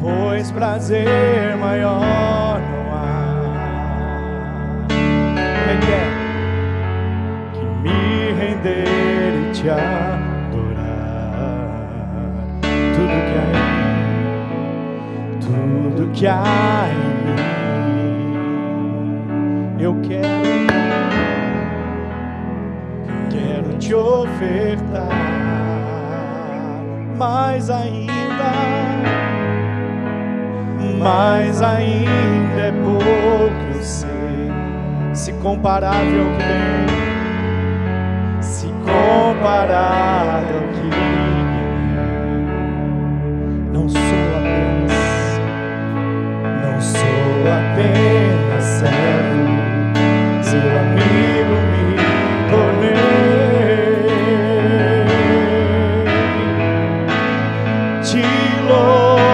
pois prazer maior não há. Como é que é? Que me render e te adorar. Tudo que há em mim, eu quero te ofertar. Mais ainda é pouco, eu sei. Se comparável ao que vem, se comparado ao que não sou apenas servo, seu amigo me tornei. Te louvarei,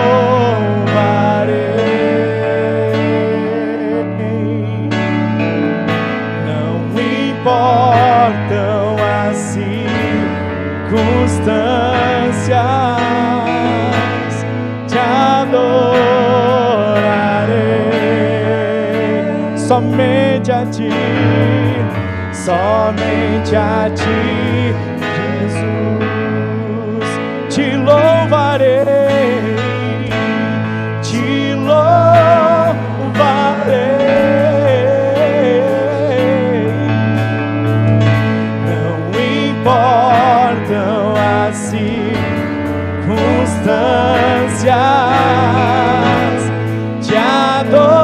não importam as circunstâncias, te adorarei, somente a ti, Jesus, te louvarei, te louvarei, não importam as circunstâncias, te adorarei,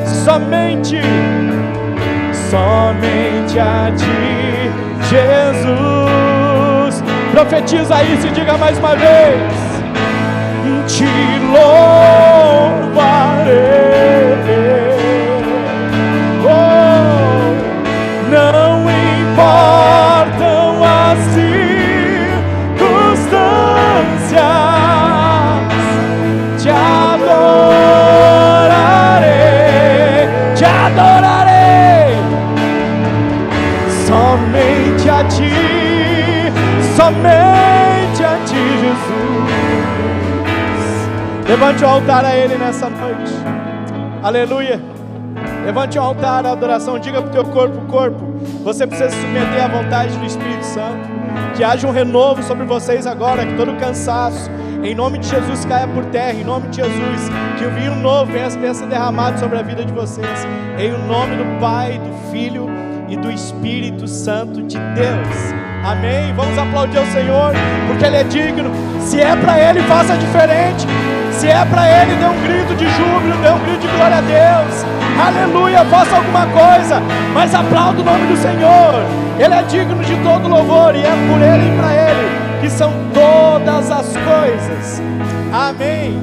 somente a ti, Jesus. Profetiza isso e diga mais uma vez: te louvarei. Oh, não importam as circunstâncias, te adorarei, te adorarei, somente a ti, somente a ti, Jesus. Levante o altar a Ele nessa noite, aleluia. Levante o altar à adoração, diga para o teu corpo, você precisa se submeter à vontade do Espírito Santo, que haja um renovo sobre vocês agora, que todo cansaço, em nome de Jesus, caia por terra, em nome de Jesus, que o vinho novo venha ser derramado sobre a vida de vocês, em nome do Pai, do Filho e do Espírito Santo de Deus, amém? Vamos aplaudir o Senhor, porque Ele é digno. Se é para Ele, faça diferente. Se é para Ele, dê um grito de júbilo, dê um grito de glória a Deus, aleluia, faça alguma coisa, mas aplauda o nome do Senhor. Ele é digno de todo louvor, e é por Ele e para Ele que são todas as coisas, amém.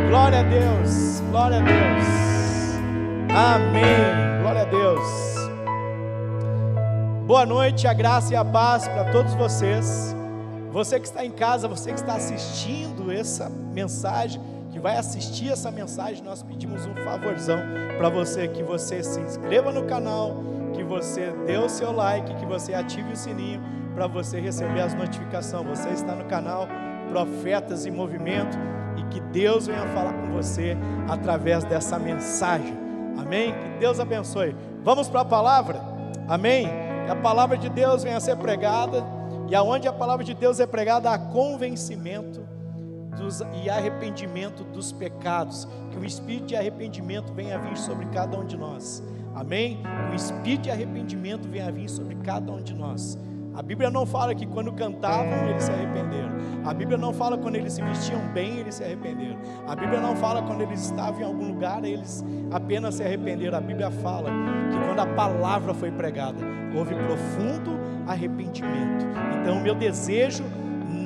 Glória a Deus, glória a Deus, amém, glória a Deus. Boa noite, a graça e a paz para todos vocês. Você que está em casa, você que está assistindo essa mensagem, que vai assistir essa mensagem, nós pedimos um favorzão para você, que você se inscreva no canal, que você dê o seu like, que você ative o sininho para você receber as notificações. Você está no canal Profetas em Movimento, e que Deus venha falar com você através dessa mensagem, amém? Que Deus abençoe. Vamos para a palavra, amém? Que a palavra de Deus venha a ser pregada, e aonde a palavra de Deus é pregada, há convencimento e arrependimento dos pecados, que o espírito de arrependimento venha a vir sobre cada um de nós, amém? Que o espírito de arrependimento venha a vir sobre cada um de nós. A Bíblia não fala que quando cantavam eles se arrependeram, a Bíblia não fala quando eles se vestiam bem eles se arrependeram, a Bíblia não fala quando eles estavam em algum lugar eles apenas se arrependeram. A Bíblia fala que quando a palavra foi pregada, houve profundo arrependimento. Então o meu desejo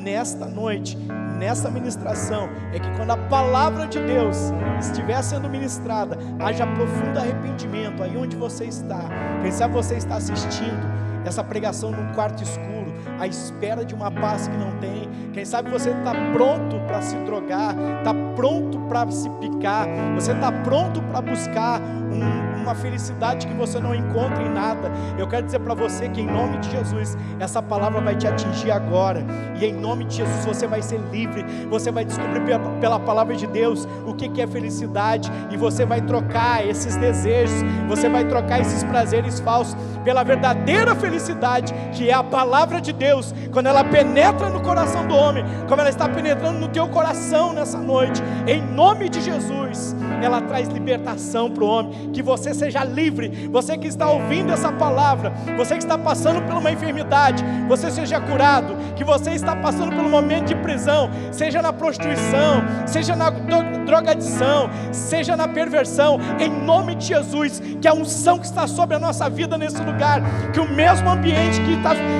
nesta noite, nessa ministração, é que quando a palavra de Deus estiver sendo ministrada, haja profundo arrependimento aí onde você está. Quem sabe você está assistindo essa pregação num quarto escuro, à espera de uma paz que não tem. Quem sabe você está pronto para se drogar, está pronto para se picar, você está pronto para buscar um uma felicidade que você não encontra em nada. Eu quero dizer para você que em nome de Jesus, essa palavra vai te atingir agora, e em nome de Jesus você vai ser livre. Você vai descobrir pela palavra de Deus o que é felicidade, e você vai trocar esses desejos, você vai trocar esses prazeres falsos pela verdadeira felicidade, que é a palavra de Deus. Quando ela penetra no coração do homem, como ela está penetrando no teu coração nessa noite, em nome de Jesus, ela traz libertação para o homem. Que você seja livre. Você que está ouvindo essa palavra, você que está passando por uma enfermidade, você seja curado. Que você está passando por um momento de prisão, seja na prostituição, seja na drogadição, seja na perversão, em nome de Jesus, que a unção que está sobre a nossa vida nesse lugar, que o mesmo ambiente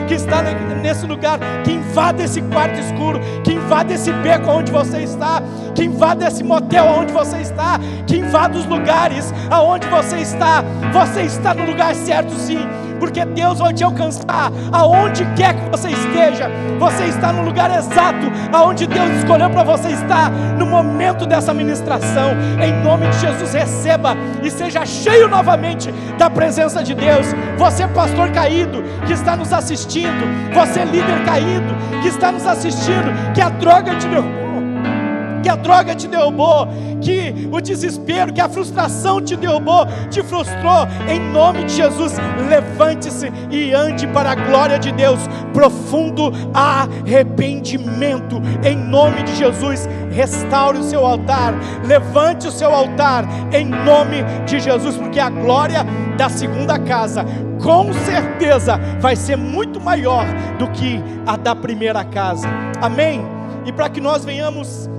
que está nesse lugar, que invada esse quarto escuro, que invada esse beco onde você está, que invada esse motel onde você está, que invada os lugares aonde você está no lugar certo sim, porque Deus vai te alcançar aonde quer que você esteja. Você está no lugar exato aonde Deus escolheu para você estar no momento dessa ministração. Em nome de Jesus, receba e seja cheio novamente da presença de Deus. Você pastor caído que está nos assistindo, você líder caído que está nos assistindo, que a droga te derrubou, que o desespero, que a frustração te derrubou, te frustrou, em nome de Jesus, levante-se e ande para a glória de Deus. Profundo arrependimento, em nome de Jesus. Restaure o seu altar, levante o seu altar, em nome de Jesus, porque a glória da segunda casa, com certeza, vai ser muito maior do que a da primeira casa. Amém? E para que nós venhamos,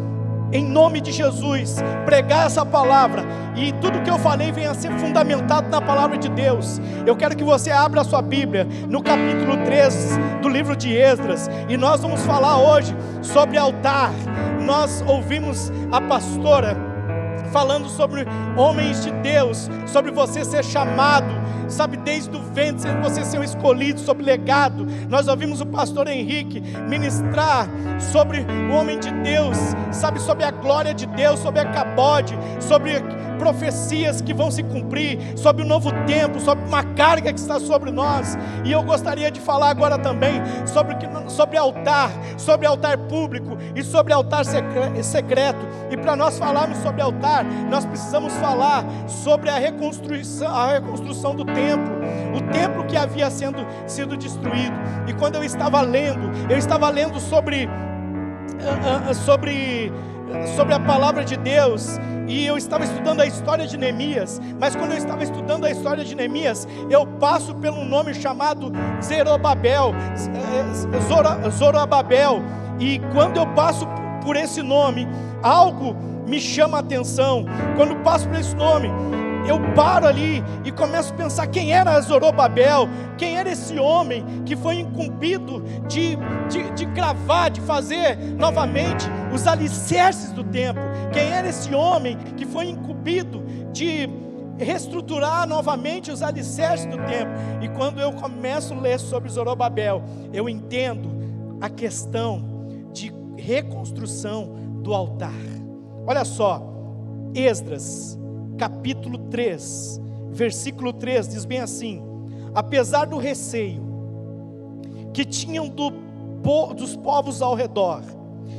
em nome de Jesus, pregar essa palavra, e tudo que eu falei venha a ser fundamentado na palavra de Deus, eu quero que você abra a sua Bíblia no capítulo 3 do livro de Esdras, e nós vamos falar hoje sobre altar. Nós ouvimos a pastora falando sobre homens de Deus, sobre você ser chamado, sabe, desde o ventre, você ser um escolhido, sobre legado. Nós ouvimos o pastor Henrique ministrar sobre o homem de Deus, sabe, sobre a glória de Deus, sobre a cabode, sobre profecias que vão se cumprir, sobre o novo tempo, sobre uma carga que está sobre nós. E eu gostaria de falar agora também sobre altar público e sobre altar secreto. E para nós falarmos sobre altar, nós precisamos falar sobre a reconstrução do templo, o templo que havia sido destruído. E quando eu estava lendo sobre a palavra de Deus, e eu estava estudando a história de Neemias. Mas quando eu estava estudando a história de Neemias, eu passo pelo nome chamado Zorobabel, e quando eu passo por esse nome, algo me chama a atenção. Quando passo por esse nome, eu paro ali e começo a pensar quem era Zorobabel, quem era esse homem que foi incumbido de gravar, de fazer novamente os alicerces do templo. Quem era esse homem que foi incumbido de reestruturar novamente os alicerces do templo. E quando eu começo a ler sobre Zorobabel, eu entendo a questão de reconstrução do altar. Olha só, Esdras capítulo 3, versículo 3, diz bem assim: apesar do receio que tinham dos povos ao redor,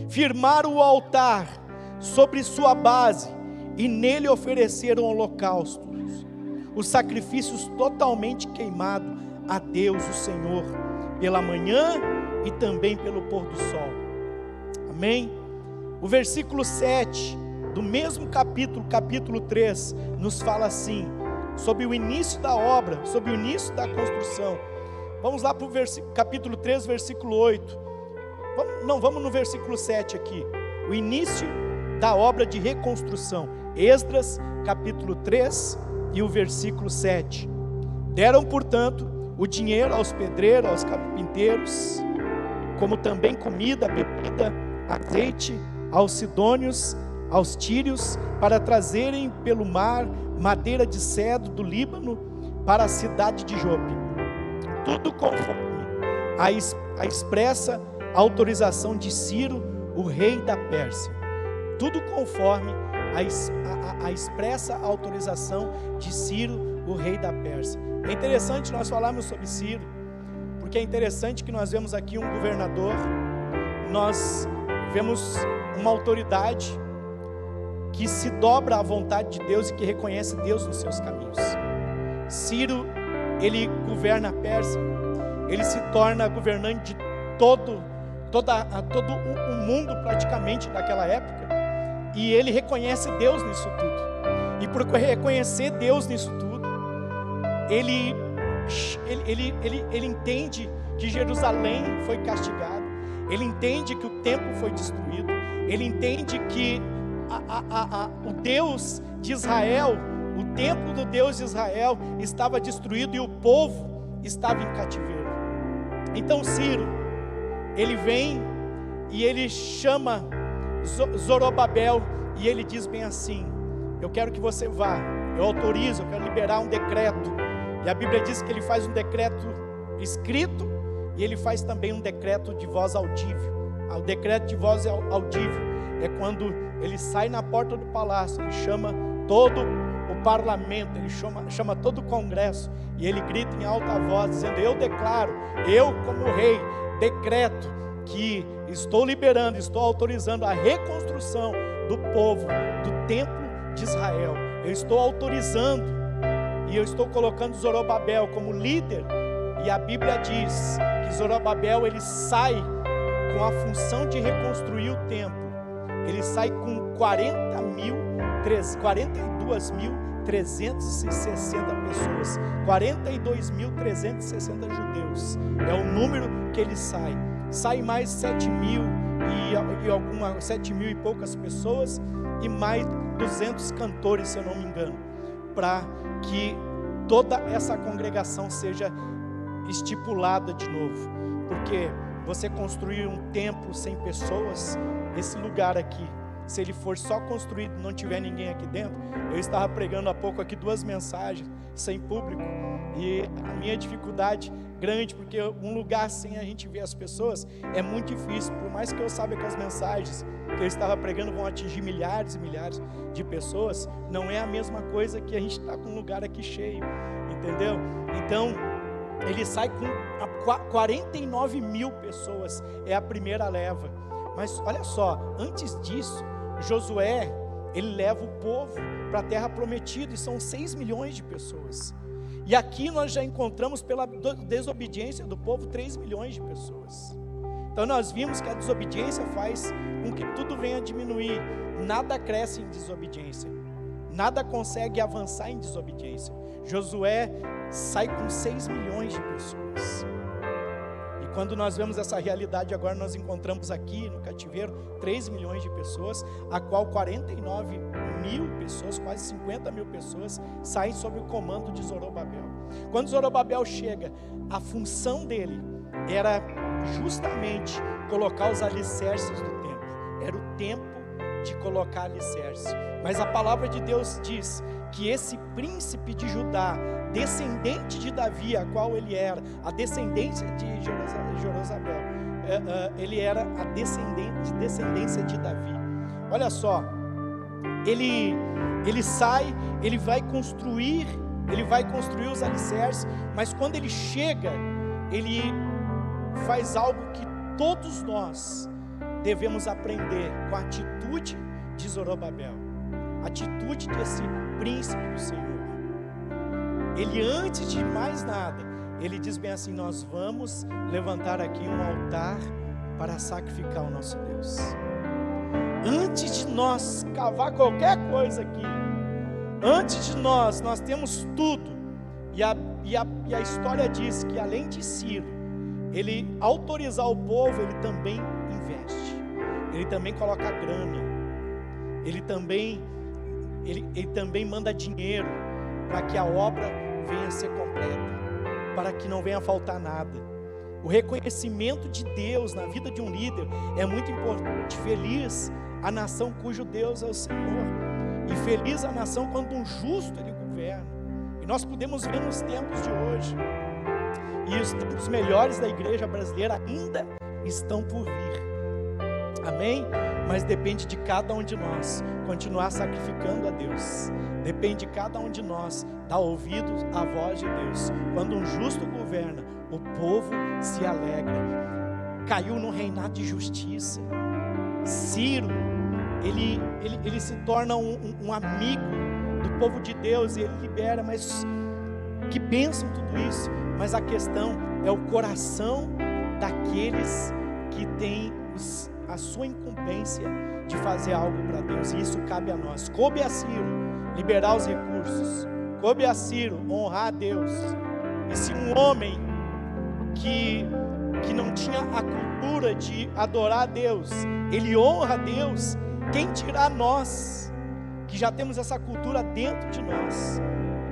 firmaram o altar sobre sua base, e nele ofereceram holocaustos, os sacrifícios totalmente queimados a Deus o Senhor, pela manhã e também pelo pôr do sol. Amém? O versículo 7 do mesmo capítulo 3, nos fala assim, sobre o início da obra, sobre o início da construção. Vamos lá para o capítulo 3, versículo 8. Vamos no versículo 7 aqui. O início da obra de reconstrução. Esdras, capítulo 3 e o versículo 7. Deram, portanto, o dinheiro aos pedreiros, aos carpinteiros, como também comida, bebida, azeite, aos sidônios, aos tírios, para trazerem pelo mar madeira de cedro do Líbano para a cidade de Jope, tudo conforme a expressa autorização de Ciro, o rei da Pérsia. Tudo conforme a expressa autorização de Ciro, o rei da Pérsia. É interessante nós falarmos sobre Ciro, porque é interessante que nós vemos aqui um governador, nós vemos uma autoridade que se dobra à vontade de Deus e que reconhece Deus nos seus caminhos. Ciro, ele governa a Pérsia, ele se torna governante de todo o mundo praticamente daquela época, e ele reconhece Deus nisso tudo. E por reconhecer Deus nisso tudo, ele entende que Jerusalém foi castigada, ele entende que o templo foi destruído, ele entende que o Deus de Israel, o templo do Deus de Israel estava destruído e o povo estava em cativeiro. Então Ciro, ele vem e ele chama Zorobabel e ele diz bem assim: eu quero que você vá, eu autorizo, eu quero liberar um decreto. E a Bíblia diz que ele faz um decreto escrito e ele faz também um decreto de voz audível. O decreto de voz audível é quando ele sai na porta do palácio, ele chama todo o parlamento, ele chama todo o congresso e ele grita em alta voz dizendo: eu declaro, eu como rei decreto que estou liberando, estou autorizando a reconstrução do povo, do templo de Israel. Eu estou autorizando e eu estou colocando Zorobabel como líder, e a Bíblia diz que Zorobabel, ele sai com a função de reconstruir o templo. Ele sai com 42.360 pessoas, 42.360 judeus, é o número que ele sai. Sai mais 7 mil e poucas pessoas e mais 200 cantores, se eu não me engano, para que toda essa congregação seja estipulada de novo. Porque você construir um templo sem pessoas, esse lugar aqui, se ele for só construído e não tiver ninguém aqui dentro, eu estava pregando há pouco aqui 2 mensagens sem público, e a minha dificuldade grande, porque um lugar sem a gente ver as pessoas é muito difícil. Por mais que eu saiba que as mensagens que eu estava pregando vão atingir milhares e milhares de pessoas, não é a mesma coisa que a gente está com um lugar aqui cheio, entendeu? Então ele sai com 49 mil pessoas, é a primeira leva. Mas olha só, antes disso, Josué, ele leva o povo para a terra prometida, e são 6 milhões de pessoas. E aqui nós já encontramos, pela desobediência do povo, 3 milhões de pessoas. Então nós vimos que a desobediência faz com que tudo venha a diminuir. Nada cresce em desobediência, nada consegue avançar em desobediência. Josué sai com 6 milhões de pessoas. E quando nós vemos essa realidade agora, nós encontramos aqui no cativeiro 3 milhões de pessoas, a qual 49 mil pessoas, quase 50 mil pessoas, saem sob o comando de Zorobabel. Quando Zorobabel chega, a função dele era justamente colocar os alicerces do templo. Era o tempo de colocar alicerces. Mas a palavra de Deus diz que esse príncipe de Judá, descendente de Davi, a qual ele era, a descendência de Zorobabel, ele era a descendência de Davi. Olha só, ele sai, ele vai construir os alicerces, mas quando ele chega, ele faz algo que todos nós devemos aprender com a atitude de Zorobabel, a atitude desse príncipe do Senhor. Ele, antes de mais nada, ele diz bem assim: nós vamos levantar aqui um altar para sacrificar o nosso Deus. Antes de nós cavar qualquer coisa aqui, antes de nós temos tudo. E a história diz que, além de Ciro, ele autorizar o povo, ele também investe, ele também coloca grana, ele também manda dinheiro para que a obra venha a ser completa, para que não venha a faltar nada. O reconhecimento de Deus na vida de um líder é muito importante. Feliz a nação cujo Deus é o Senhor, e feliz a nação quando um justo ele governa. E nós podemos ver nos tempos de hoje, e os tempos melhores da igreja brasileira ainda estão por vir. Amém? Mas depende de cada um de nós continuar sacrificando a Deus. Depende de cada um de nós dar ouvidos à voz de Deus. Quando um justo governa, o povo se alegra. Caiu no reinado de justiça. Ciro, ele se torna um amigo do povo de Deus e ele libera, mas que bênção tudo isso. Mas a questão é o coração daqueles que têm a sua incumbência de fazer algo para Deus, e isso cabe a nós. Coube a Ciro liberar os recursos, coube a Ciro honrar a Deus. E se um homem que não tinha a cultura de adorar a Deus, ele honra a Deus, quem dirá nós, que já temos essa cultura dentro de nós?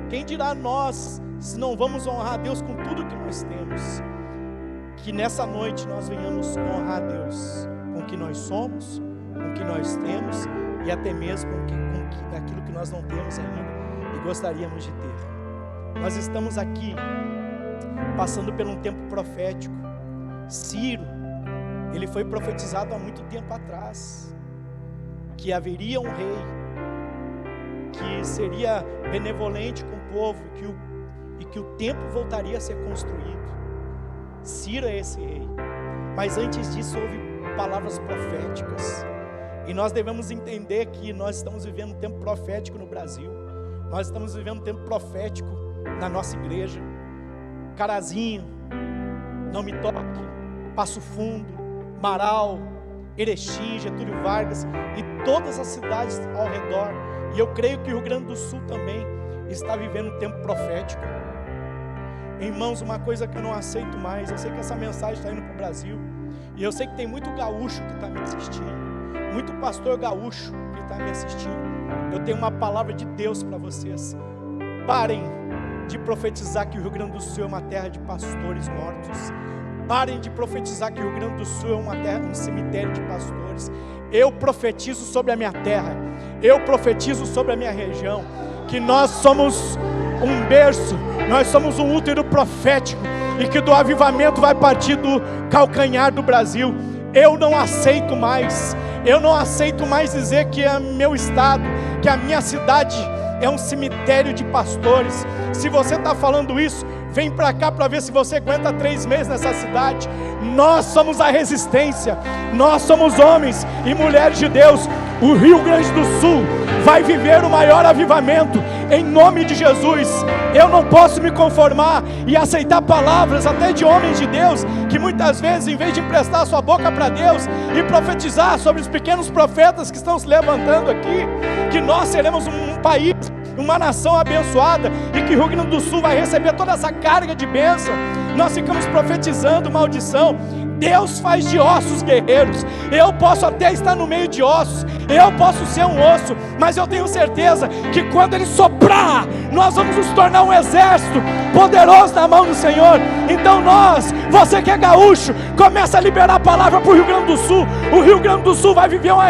Quem dirá nós, se não vamos honrar a Deus com tudo que nós temos? Que nessa noite nós venhamos honrar a Deus com o que nós somos, com o que nós temos, e até mesmo com aquilo que nós não temos ainda e gostaríamos de ter. Nós estamos aqui passando por um tempo profético. Ciro, ele foi profetizado há muito tempo atrás, que haveria um rei, que seria benevolente com o povo, e que o templo voltaria a ser construído. Ciro é esse rei. Mas antes disso houve palavras proféticas, e nós devemos entender que nós estamos vivendo um tempo profético no Brasil. Nós estamos vivendo um tempo profético na nossa igreja. Carazinho, Não Me Toque, Passo Fundo, Marau, Erechim, Getúlio Vargas e todas as cidades ao redor. E eu creio que o Rio Grande do Sul também está vivendo um tempo profético. Irmãos, uma coisa que eu não aceito mais, eu sei que essa mensagem está indo para o Brasil, e eu sei que tem muito gaúcho que está me assistindo, muito pastor gaúcho que está me assistindo. Eu tenho uma palavra de Deus para vocês. Parem de profetizar que o Rio Grande do Sul é uma terra de pastores mortos. Parem de profetizar que o Rio Grande do Sul é uma terra, um cemitério de pastores. Eu profetizo sobre a minha terra, eu profetizo sobre a minha região, que nós somos um berço, nós somos um útero profético, e que do avivamento vai partir do calcanhar do Brasil. Eu não aceito mais dizer que é meu estado, que a minha cidade é um cemitério de pastores. Se você está falando isso, vem para cá para ver se você aguenta 3 meses nessa cidade. Nós somos a resistência, nós somos homens e mulheres de Deus. O Rio Grande do Sul vai viver o maior avivamento, em nome de Jesus. Eu não posso me conformar e aceitar palavras até de homens de Deus, que muitas vezes, em vez de emprestar a sua boca para Deus e profetizar sobre os pequenos profetas que estão se levantando aqui, que nós seremos um país, uma nação abençoada, e que o Rio Grande do Sul vai receber toda essa carga de bênção, nós ficamos profetizando maldição. Deus faz de ossos guerreiros. Eu posso até estar no meio de ossos, eu posso ser um osso, mas eu tenho certeza que quando Ele soprar, nós vamos nos tornar um exército poderoso na mão do Senhor. Então você que é gaúcho, começa a liberar a palavra para o Rio Grande do Sul. O Rio Grande do Sul vai viver um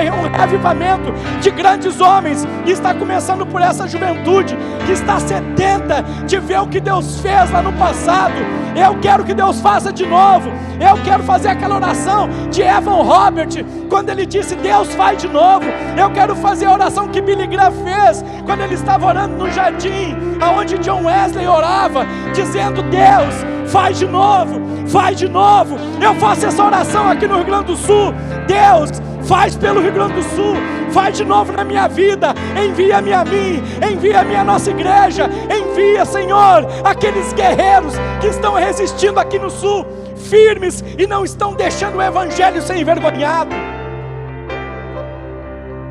avivamento de grandes homens, e está começando por essa juventude que está sedenta de ver o que Deus fez lá no passado. Eu quero que Deus faça de novo. Eu quero fazer aquela oração de Evan Robert, quando ele disse: Deus faz de novo. Eu quero fazer a oração que Billy Graham fez quando ele estava orando no jardim, aonde John Wesley orava, dizendo: Deus faz de novo, faz de novo. Eu faço essa oração aqui no Rio Grande do Sul. Deus faz pelo Rio Grande do Sul, faz de novo na minha vida. Envia-me a mim, envia-me a nossa igreja, envia, Senhor, aqueles guerreiros que estão resistindo aqui no Sul, firmes, e não estão deixando o Evangelho ser envergonhado.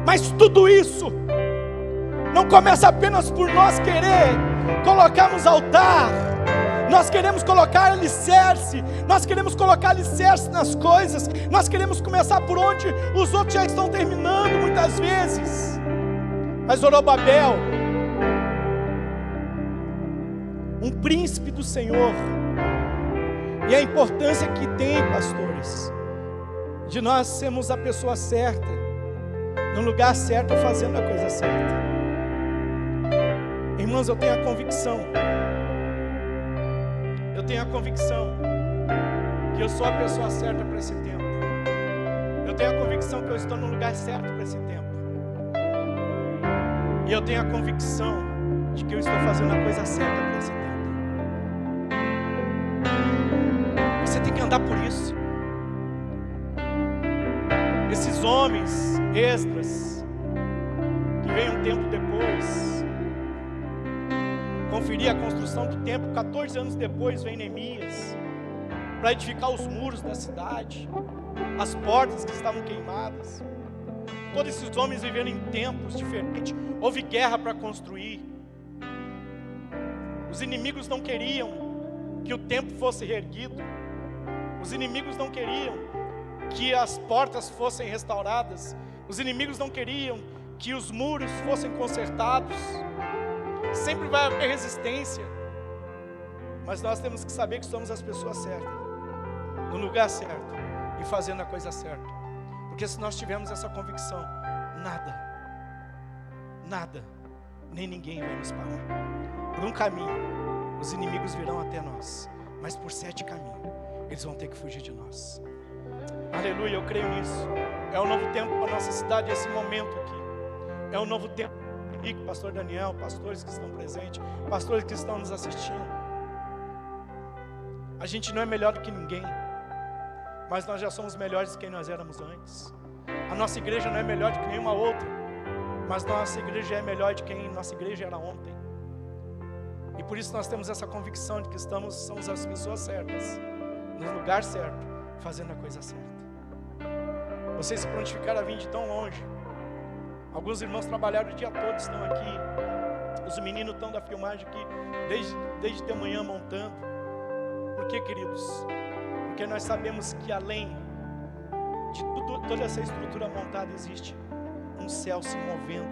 Mas tudo isso não começa apenas por nós querer colocarmos altar. Nós queremos colocar alicerce, nós queremos colocar alicerce nas coisas, nós queremos começar por onde os outros já estão terminando muitas vezes. Mas Zorobabel, um príncipe do Senhor, e a importância que tem, pastores, de nós sermos a pessoa certa, no lugar certo, fazendo a coisa certa. Irmãos, eu tenho a convicção que eu sou a pessoa certa para esse tempo. Eu Eu tenho a convicção que eu estou no lugar certo para esse tempo. E eu tenho a convicção de que eu estou fazendo a coisa certa para esse tempo. Você tem que andar por isso. Esses homens extras que vêm um tempo depois conferir a construção do templo, 14 anos depois vem Neemias para edificar os muros da cidade, as portas que estavam queimadas. Todos esses homens viveram em tempos diferentes. Houve guerra para construir. Os inimigos não queriam que o templo fosse reerguido. Os inimigos não queriam que as portas fossem restauradas. Os inimigos não queriam que os muros fossem consertados. Sempre vai haver resistência. Mas nós temos que saber que somos as pessoas certas, no lugar certo e fazendo a coisa certa. Porque se nós tivermos essa convicção, nada, nem ninguém vai nos parar. Por um caminho, os inimigos virão até nós, mas por 7 caminhos, eles vão ter que fugir de nós. Aleluia, eu creio nisso. É um novo tempo para a nossa cidade, esse momento aqui. É um novo tempo. Pastor Daniel, pastores que estão presentes, pastores que estão nos assistindo. A gente não é melhor do que ninguém, mas nós já somos melhores do que nós éramos antes. A nossa igreja não é melhor do que nenhuma outra, mas nossa igreja é melhor de quem nossa igreja era ontem. E por isso nós temos essa convicção de que somos as pessoas certas, no lugar certo, fazendo a coisa certa. Vocês se prontificaram a vir de tão longe. Alguns irmãos trabalharam o dia todo, estão aqui. Os meninos estão da filmagem aqui desde de manhã montando. Por quê, queridos? Porque nós sabemos que além de toda essa estrutura montada existe um céu se movendo.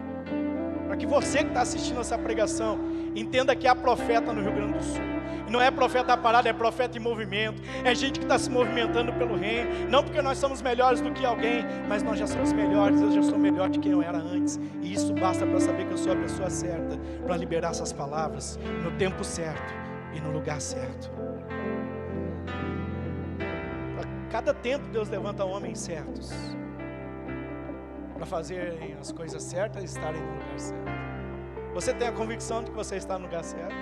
Para que você que está assistindo essa pregação entenda que há profeta no Rio Grande do Sul. E não é profeta parado, é profeta em movimento. É gente que está se movimentando pelo reino. Não porque nós somos melhores do que alguém, mas nós já somos melhores. Eu já sou melhor do que eu era antes. E isso basta para saber que eu sou a pessoa certa para liberar essas palavras no tempo certo e no lugar certo. Para cada tempo Deus levanta homens certos para fazerem as coisas certas e estarem no lugar certo. Você tem a convicção de que você está no lugar certo?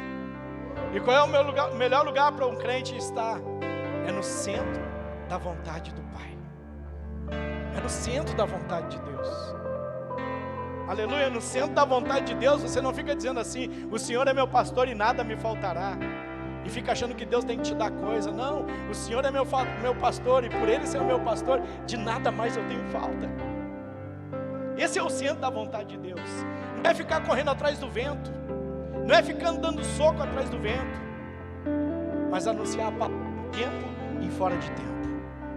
E qual é o melhor lugar para um crente estar? É no centro da vontade do Pai. É no centro da vontade de Deus. Aleluia, no centro da vontade de Deus. Você não fica dizendo assim: o Senhor é meu pastor e nada me faltará. E fica achando que Deus tem que te dar coisa. Não, o Senhor é meu pastor, e por Ele ser o meu pastor, de nada mais eu tenho falta. Esse é o centro da vontade de Deus. Não é ficar correndo atrás do vento, não é ficar dando soco atrás do vento, mas anunciar a palavra em tempo e fora de tempo.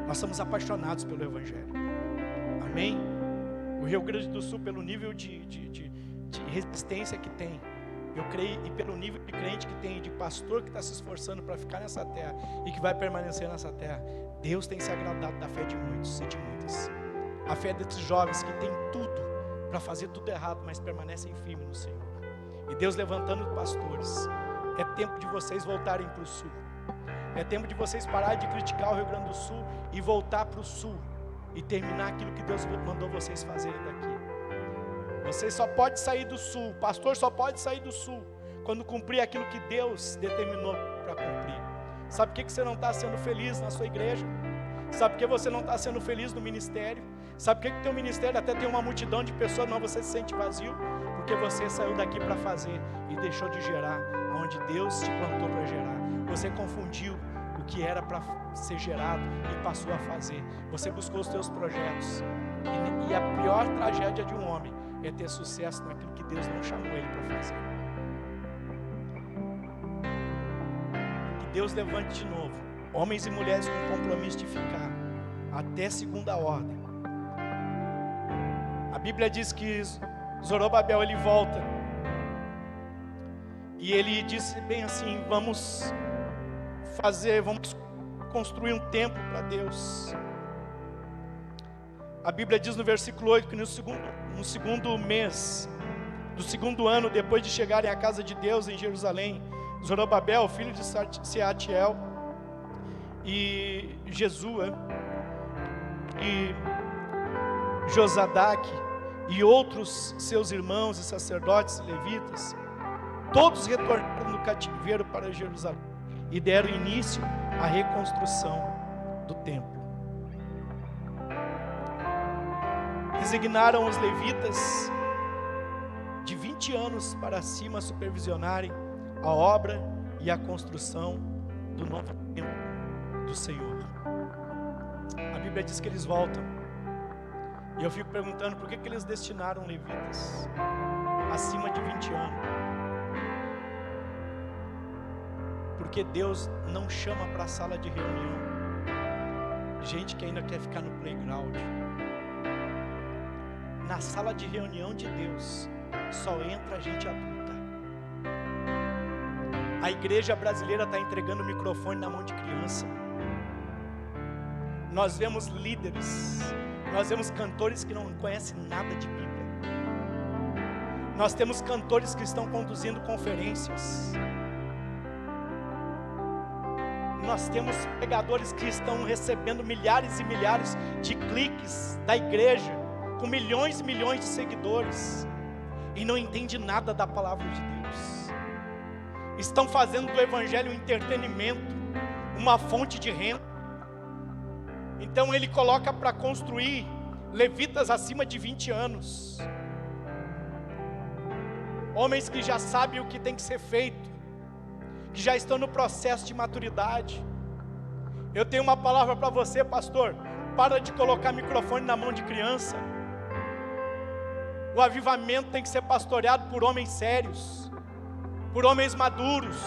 Nós somos apaixonados pelo Evangelho. Amém? O Rio Grande do Sul, pelo nível de resistência que tem, eu creio, e pelo nível de crente que tem, de pastor que está se esforçando para ficar nessa terra e que vai permanecer nessa terra, Deus tem se agradado da fé de muitos e de muitas. A fé desses jovens que tem tudo para fazer tudo errado, mas permanecem firmes no Senhor. E Deus levantando pastores. É tempo de vocês voltarem para o sul. É tempo de vocês pararem de criticar o Rio Grande do Sul e voltar para o sul e terminar aquilo que Deus mandou vocês fazerem daqui. Vocês só podem sair do sul, o pastor só pode sair do sul quando cumprir aquilo que Deus determinou para cumprir. Sabe por que você não está sendo feliz na sua igreja? Sabe por que você não está sendo feliz no ministério? Sabe por que o teu ministério até tem uma multidão de pessoas, mas você se sente vazio? Porque você saiu daqui para fazer e deixou de gerar onde Deus te plantou para gerar. Você confundiu o que era para ser gerado e passou a fazer. Você buscou os teus projetos. E a pior tragédia de um homem é ter sucesso naquilo que Deus não chamou ele para fazer. Que Deus levante de novo homens e mulheres com compromisso de ficar até segunda ordem. A Bíblia diz que Zorobabel, ele volta e ele disse bem assim: vamos construir um templo para Deus. A Bíblia diz no versículo 8 que no segundo mês do segundo ano depois de chegarem à casa de Deus em Jerusalém, Zorobabel, filho de Sealtiel, e Jesua, e Josadaque e outros seus irmãos e sacerdotes e levitas, todos retornaram do cativeiro para Jerusalém e deram início à reconstrução do templo. Designaram os levitas de 20 anos para cima supervisionarem a obra e a construção do novo templo do Senhor. A Bíblia diz que eles voltam, e eu fico perguntando por que eles destinaram levitas acima de 20 anos. Porque Deus não chama para a sala de reunião gente que ainda quer ficar no playground. Na sala de reunião de Deus só entra gente adulta. A igreja brasileira está entregando o microfone na mão de criança. Nós vemos líderes, nós vemos cantores que não conhecem nada de Bíblia. Nós temos cantores que estão conduzindo conferências. Nós temos pregadores que estão recebendo milhares e milhares de cliques da igreja, com milhões e milhões de seguidores, e não entende nada da palavra de Deus. Estão fazendo do evangelho um entretenimento, uma fonte de renda. Então ele coloca para construir levitas acima de 20 anos, homens que já sabem o que tem que ser feito, que já estão no processo de maturidade. Eu tenho uma palavra para você, pastor: para de colocar microfone na mão de criança. O avivamento tem que ser pastoreado por homens sérios, por homens maduros.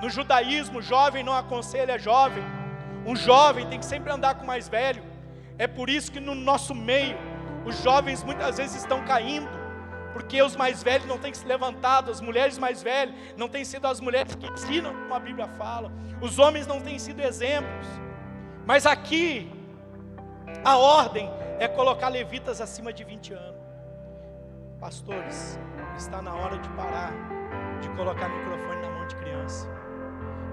No judaísmo, jovem não aconselha jovem. Um jovem tem que sempre andar com o mais velho. É por isso que no nosso meio, os jovens muitas vezes estão caindo, porque os mais velhos não têm se levantado, as mulheres mais velhas não têm sido as mulheres que ensinam como a Bíblia fala, os homens não têm sido exemplos. Mas aqui, a ordem é colocar levitas acima de 20 anos. Pastores, está na hora de parar de colocar microfone na mão de criança.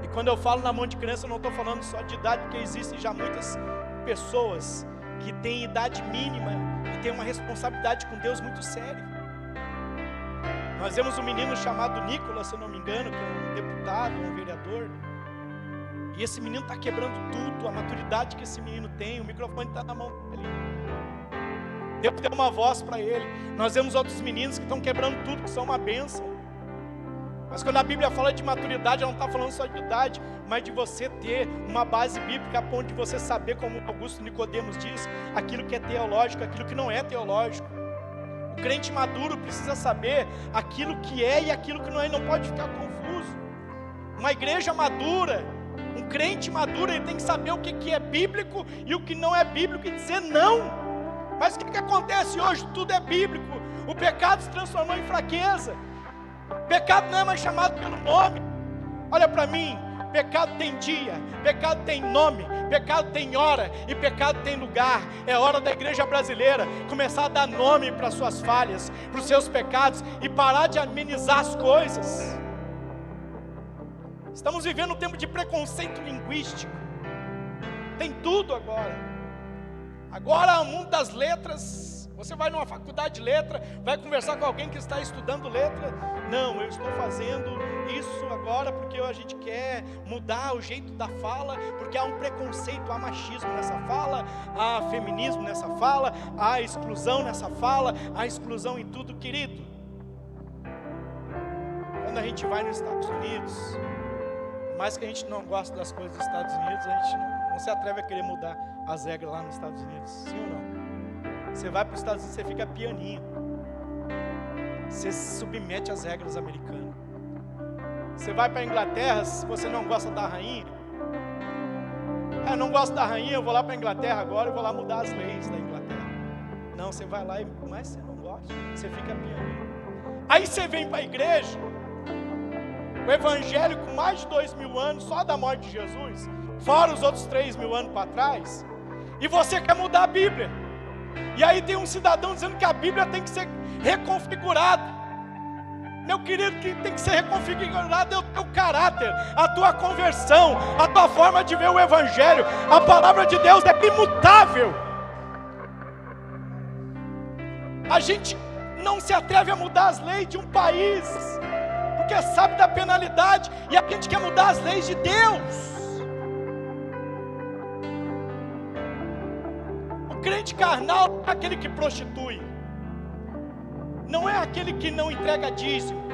E quando eu falo na mão de criança, eu não estou falando só de idade, porque existem já muitas pessoas que têm idade mínima e têm uma responsabilidade com Deus muito séria. Nós vemos um menino chamado Nicolas, se eu não me engano, que é um deputado, um vereador, e esse menino está quebrando tudo. A maturidade que esse menino tem, o microfone está na mão dele. Deus deu uma voz para ele. Nós vemos outros meninos que estão quebrando tudo, que são uma bênção. Mas quando a Bíblia fala de maturidade, ela não está falando só de idade, mas de você ter uma base bíblica a ponto de você saber, como Augusto Nicodemos diz, aquilo que é teológico, aquilo que não é teológico. O crente maduro precisa saber aquilo que é e aquilo que não é, e não pode ficar confuso. Uma igreja madura, um crente maduro, ele tem que saber o que é bíblico e o que não é bíblico e dizer não. Mas o que acontece hoje? Tudo é bíblico. O pecado se transformou em fraqueza. Pecado não é mais chamado pelo nome. Olha para mim, pecado tem dia, pecado tem nome, pecado tem hora e pecado tem lugar. É hora da igreja brasileira começar a dar nome para suas falhas, para os seus pecados, e parar de amenizar as coisas. Estamos vivendo um tempo de preconceito linguístico. Tem tudo agora. Agora o mundo das letras, você vai numa faculdade de letra, vai conversar com alguém que está estudando letra. Não, eu estou fazendo isso agora porque a gente quer mudar o jeito da fala, porque há um preconceito, há machismo nessa fala, há feminismo nessa fala, há exclusão nessa fala, há exclusão em tudo, querido. Quando a gente vai nos Estados Unidos, por mais que a gente não goste das coisas dos Estados Unidos, a gente não se atreve a querer mudar as regras lá nos Estados Unidos, sim ou não? Você vai para os Estados Unidos, você fica pianinho, você se submete às regras americanas. Você vai para a Inglaterra, se você não gosta da rainha, eu não gosto da rainha, eu vou lá para a Inglaterra agora, eu vou lá mudar as leis da Inglaterra. Não, você vai lá, mas você não gosta, você fica pianinho. Aí você vem para a igreja, o evangelho com mais de 2000 anos, só da morte de Jesus, fora os outros 3000 anos para trás, e você quer mudar a Bíblia. E aí tem um cidadão dizendo que a Bíblia tem que ser reconfigurada. Meu querido, que tem que ser reconfigurado é o teu caráter, a tua conversão, a tua forma de ver o evangelho. A palavra de Deus é imutável. A gente não se atreve a mudar as leis de um país, porque sabe da penalidade, e a gente quer mudar as leis de Deus. O crente carnal não é aquele que prostitui, não é aquele que não entrega dízimo.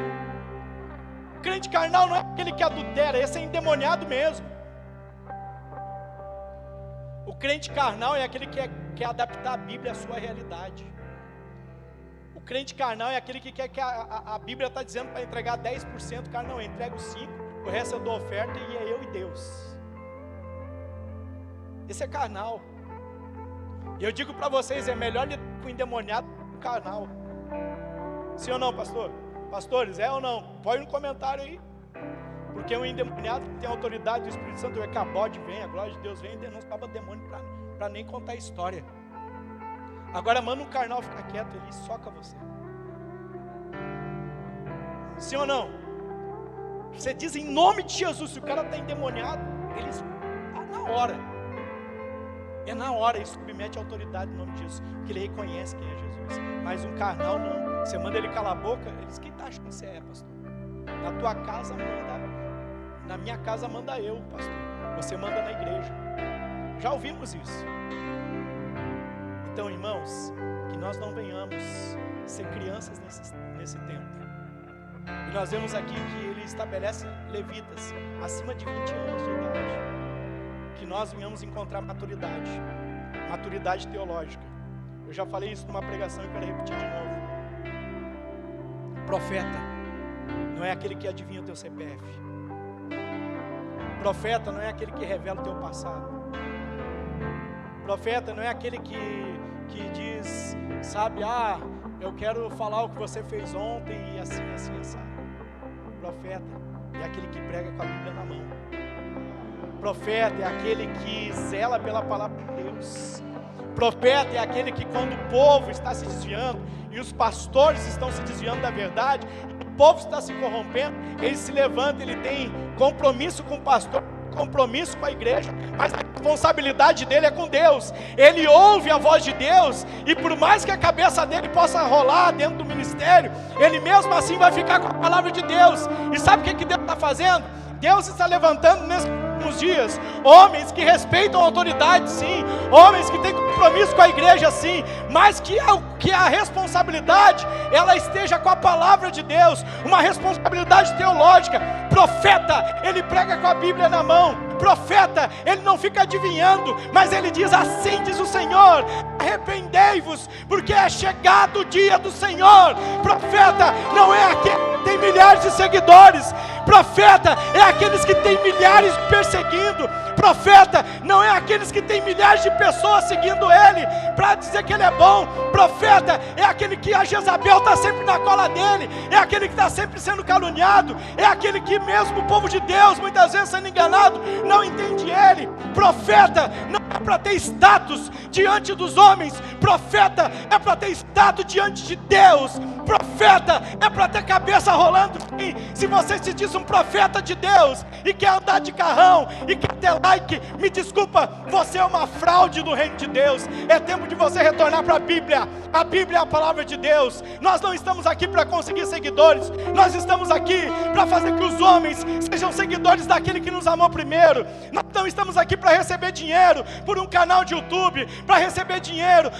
O crente carnal não é aquele que adultera, esse é endemoniado mesmo. O crente carnal é aquele que quer adaptar a Bíblia à sua realidade. O crente carnal é aquele que quer que a Bíblia está dizendo para entregar 10%, cara, não, eu entrego 5%, o resto eu dou oferta e é eu e Deus. Esse é carnal. E eu digo para vocês, é melhor lidar com o endemoniado do que com o carnal. Sim ou não, pastor? Pastores, é ou não? Põe no comentário aí. Porque o endemoniado que tem a autoridade do Espírito Santo, o Ecabode vem, a glória de Deus vem, não estava demônio para nem contar a história. Agora manda um carnal ficar quieto, ele soca você. Sim ou não? Você diz em nome de Jesus, se o cara está endemoniado, ele na hora. É na hora, ele submete a autoridade no nome de Jesus, porque ele reconhece quem é Jesus. Mas um carnal não. Você manda ele calar a boca, ele diz, quem está achando que você é, pastor? Na tua casa manda, na minha casa manda eu, pastor. Você manda na igreja. Já ouvimos isso. Então, irmãos, que nós não venhamos ser crianças nesse tempo. E nós vemos aqui que ele estabelece levitas acima de 20 anos de idade. Que nós venhamos encontrar maturidade teológica. Eu já falei isso numa pregação e quero repetir de novo. Profeta não é aquele que adivinha o teu CPF. Profeta não é aquele que revela o teu passado. Profeta não é aquele que diz, sabe, eu quero falar o que você fez ontem e assim. Profeta é aquele que prega com a Bíblia na mão. Profeta é aquele que zela pela palavra de Deus. Profeta é aquele que, quando o povo está se desviando e os pastores estão se desviando da verdade, o povo está se corrompendo, ele se levanta, ele tem compromisso com o pastor, compromisso com a igreja, mas a responsabilidade dele é com Deus. Ele ouve a voz de Deus, e por mais que a cabeça dele possa rolar dentro do ministério, ele mesmo assim vai ficar com a palavra de Deus. E sabe o que Deus está fazendo? Deus está levantando nesses últimos dias homens que respeitam a autoridade, sim, homens que têm compromisso com a igreja, sim, mas que a responsabilidade ela esteja com a palavra de Deus, uma responsabilidade teológica. Profeta, ele prega com a Bíblia na mão. Profeta, ele não fica adivinhando, mas ele diz, assim diz o Senhor, arrependei-vos, porque é chegado o dia do Senhor. Profeta não é aquele que tem milhares de seguidores. Profeta é aqueles que têm milhares perseguindo. Profeta não é aqueles que têm milhares de pessoas seguindo ele para dizer que ele é bom. Profeta é aquele que a Jezabel está sempre na cola dele, é aquele que está sempre sendo caluniado, é aquele que mesmo o povo de Deus, muitas vezes sendo enganado, não entende ele. Profeta não é para ter status diante dos homens. Profeta é para ter status diante de Deus. Profeta é para ter cabeça rolando. Se você se diz um profeta de Deus e quer andar de carrão e quer ter like, me desculpa, você é uma fraude do reino de Deus. É tempo de você retornar para a Bíblia. A Bíblia é a palavra de Deus. Nós não estamos aqui para conseguir seguidores, nós estamos aqui para fazer que os homens sejam seguidores daquele que nos amou primeiro. Nós não estamos aqui para receber dinheiro por um canal de YouTube, para receber dinheiro,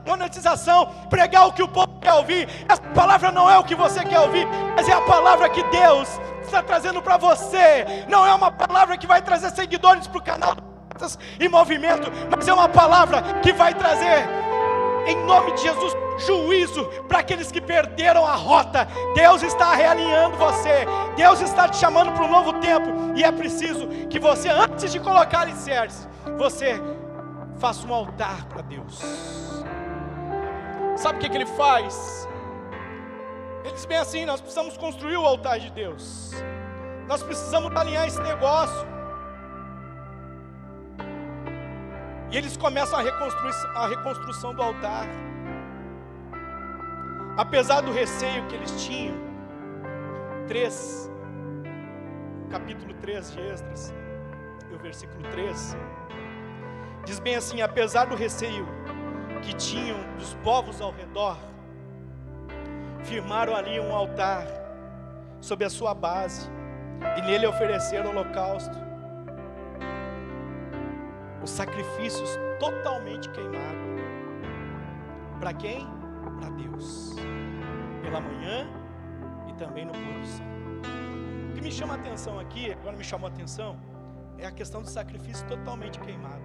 monetização, pregar o que o povo quer ouvir. Essa palavra não é o que você quer ouvir, mas é a palavra que Deus está trazendo para você. Não é uma palavra que vai trazer seguidores para o canal em movimento, mas é uma palavra que vai trazer, em nome de Jesus, juízo para aqueles que perderam a rota. Deus está realinhando você, Deus está te chamando para um novo tempo, e é preciso que você, antes de colocar alicerces, você faça um altar para Deus. Sabe o que ele faz? Ele diz bem assim, nós precisamos construir o altar de Deus, nós precisamos alinhar esse negócio. E eles começam a reconstrução do altar. Apesar do receio que eles tinham, capítulo 3 de Esdras, e o versículo 3, diz bem assim, apesar do receio que tinham dos povos ao redor, firmaram ali um altar sob a sua base e nele ofereceram holocausto, os sacrifícios totalmente queimados. Para quem? Para Deus, pela manhã e também no pôr do sol. O que me chama a atenção aqui, agora me chamou a atenção, é a questão do sacrifício totalmente queimado.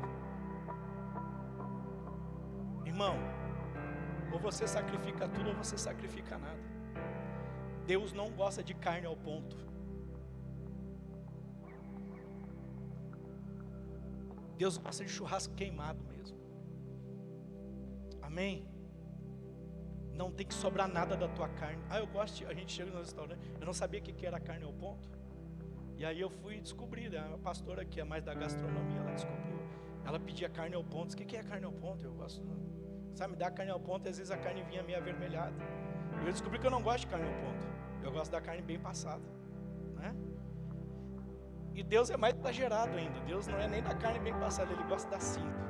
Irmão, ou você sacrifica tudo ou você sacrifica nada. Deus não gosta de carne ao ponto. Deus gosta de churrasco queimado mesmo. Amém? Não tem que sobrar nada da tua carne. Eu gosto, a gente chega no restaurante, eu não sabia o que era carne ao ponto. E aí eu fui descobrir, a pastora que é mais da gastronomia, ela descobriu. Ela pedia carne ao ponto. O que é carne ao ponto? Eu gosto, sabe, me dá carne ao ponto, e às vezes a carne vinha meio avermelhada. Eu descobri que eu não gosto de carne ao ponto. Eu gosto da carne bem passada, né? E Deus é mais exagerado ainda. Deus não é nem da carne bem passada, Ele gosta da cinza.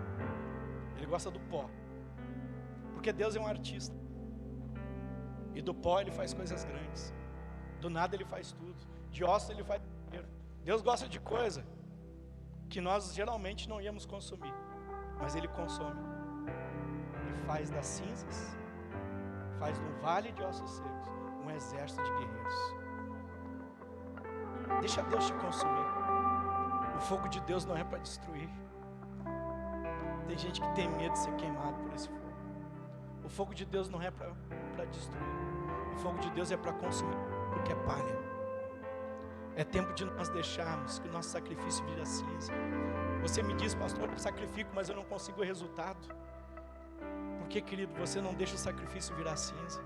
Ele gosta do pó. Porque Deus é um artista. E do pó Ele faz coisas grandes. Do nada Ele faz tudo. De ossos Ele faz dinheiro. Deus gosta de coisa que nós geralmente não íamos consumir, mas Ele consome. E faz das cinzas, faz de um vale de ossos secos um exército de guerreiros. Deixa Deus te consumir. O fogo de Deus não é para destruir. Tem gente que tem medo de ser queimado por esse fogo. O fogo de Deus não é para destruir. O fogo de Deus é para consumir o que é palha. É tempo de nós deixarmos que o nosso sacrifício vire cinza. Você me diz, pastor, eu sacrifico, mas eu não consigo o resultado. Por que, querido, você não deixa o sacrifício virar cinza?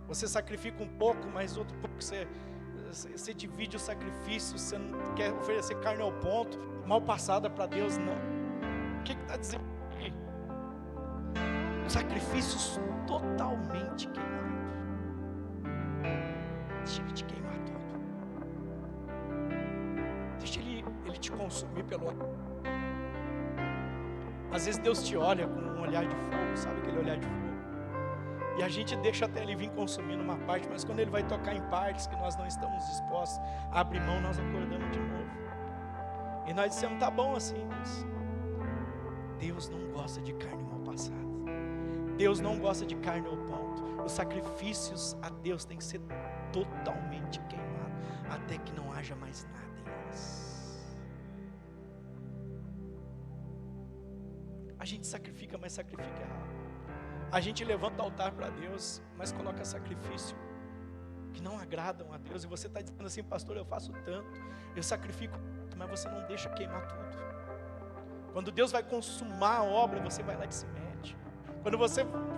Você sacrifica um pouco, mas outro pouco você divide o sacrifício. Você não quer oferecer carne ao ponto, mal passada para Deus, não. O que está dizendo aqui? Sacrifícios totalmente queimados. Deixa Ele te queimar todo. Deixa Ele te consumir pelo... Às vezes Deus te olha com um olhar de fogo, sabe aquele olhar de fogo? E a gente deixa até Ele vir consumindo uma parte, mas quando Ele vai tocar em partes que nós não estamos dispostos a abrir mão, nós acordamos de novo. E nós dissemos, tá bom assim, Deus. Deus não gosta de carne mal passada. Deus não gosta de carne ao ponto. Os sacrifícios a Deus tem que ser totalmente queimados, até que não haja mais nada em nós. A gente sacrifica, mas sacrifica errado. A gente levanta o altar para Deus, mas coloca sacrifício que não agradam a Deus. E você está dizendo assim, pastor, eu faço tanto, eu sacrifico tanto, mas você não deixa queimar tudo. Quando Deus vai consumar a obra, você vai lá e se mete. Quando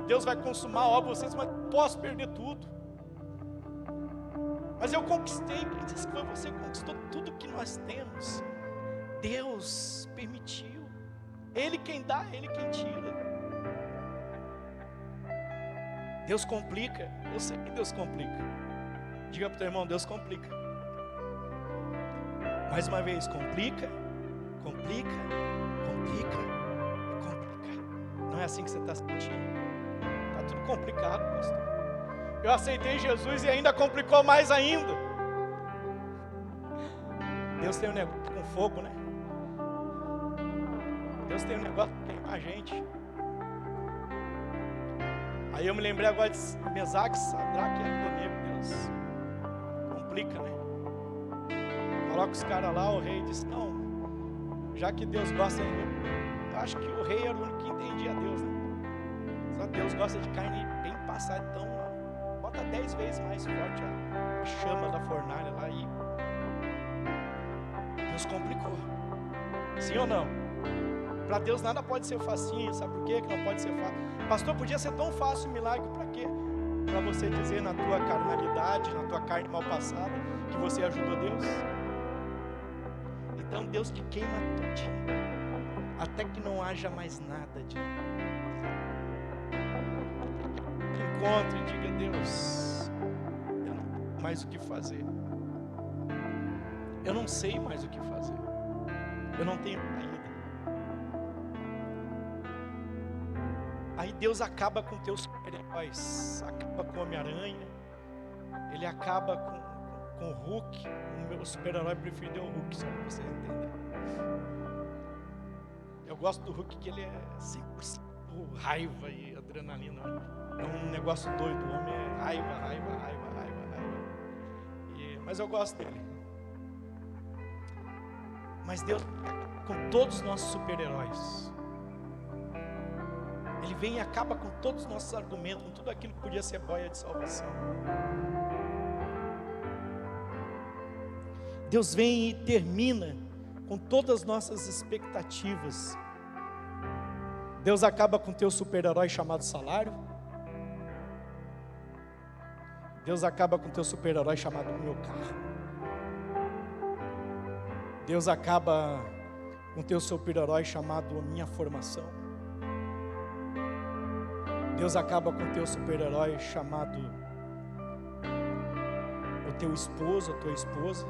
Deus vai consumar a obra, você diz, mas posso perder tudo. Mas eu conquistei. Quem disse que foi você que conquistou tudo que nós temos? Deus permitiu. Ele quem dá, Ele quem tira. Deus complica. Eu sei que Deus complica. Diga para o teu irmão, Deus complica. Mais uma vez, complica. Não é assim que você está sentindo? Está tudo complicado, pastor. Eu aceitei Jesus e ainda complicou mais ainda. Deus tem um negócio com fogo, né? Deus tem um negócio com queimar a gente. Aí eu me lembrei agora de Mesaque, Sadraque e Abednego. Deus complica, né? Coloca os caras lá, o rei diz, não, já que Deus gosta, eu acho que o rei era o único que entendia Deus, né? Só que Deus gosta de carne bem passada, então bota 10 vezes mais forte a chama da fornalha lá e Deus complicou. Sim ou não? Para Deus nada pode ser facinho, sabe por quê que não pode ser fácil? Pastor, podia ser tão fácil o milagre, para quê? Para você dizer na tua carnalidade, na tua carne mal passada, que você ajudou Deus. Então Deus te queima todinho, até que não haja mais nada de encontre e diga, Deus, eu não tenho mais o que fazer. Eu não sei mais o que fazer. Eu não tenho ainda. Aí Deus acaba com teus super-heróis, acaba com o Homem-Aranha, Ele acaba com o Hulk. O meu super-herói preferido é o Hulk, só para vocês entenderem. Eu gosto do Hulk, que ele é 100% raiva e adrenalina. É um negócio doido, o homem é raiva. Mas eu gosto dele. Mas Deus, com todos os nossos super-heróis, Ele vem e acaba com todos os nossos argumentos, com tudo aquilo que podia ser boia de salvação. Deus vem e termina com todas as nossas expectativas. Deus acaba com o teu super-herói chamado salário. Deus acaba com o teu super-herói chamado meu carro. Deus acaba com o teu super-herói chamado minha formação. Deus acaba com o teu super-herói chamado o teu esposo, a tua esposa.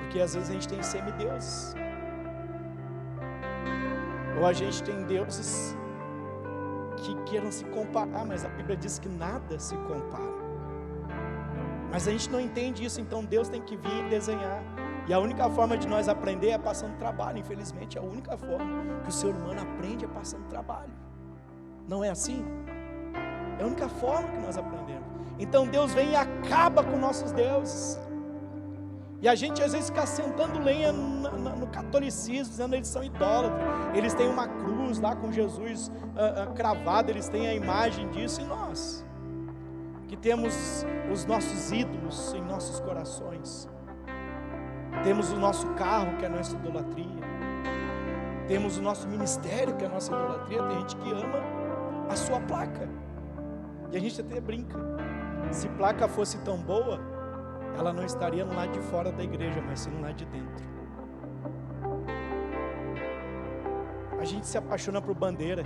Porque às vezes a gente tem semideuses. Ou a gente tem deuses que queiram se comparar, mas a Bíblia diz que nada se compara. Mas a gente não entende isso, então Deus tem que vir e desenhar. E a única forma de nós aprender é passando trabalho. Infelizmente, a única forma que o ser humano aprende é passando trabalho. Não é assim? É a única forma que nós aprendemos. Então Deus vem e acaba com nossos deuses. E a gente às vezes fica sentando lenha no catolicismo, dizendo que eles são idólatras. Eles têm uma cruz lá com Jesus cravado, eles têm a imagem disso. E nós, que temos os nossos ídolos em nossos corações, temos o nosso carro, que é a nossa idolatria, temos o nosso ministério, que é a nossa idolatria. Tem gente que ama a sua placa, e a gente até brinca: se placa fosse tão boa, ela não estaria no lado de fora da igreja, mas sim no lado de dentro. A gente se apaixona por bandeira,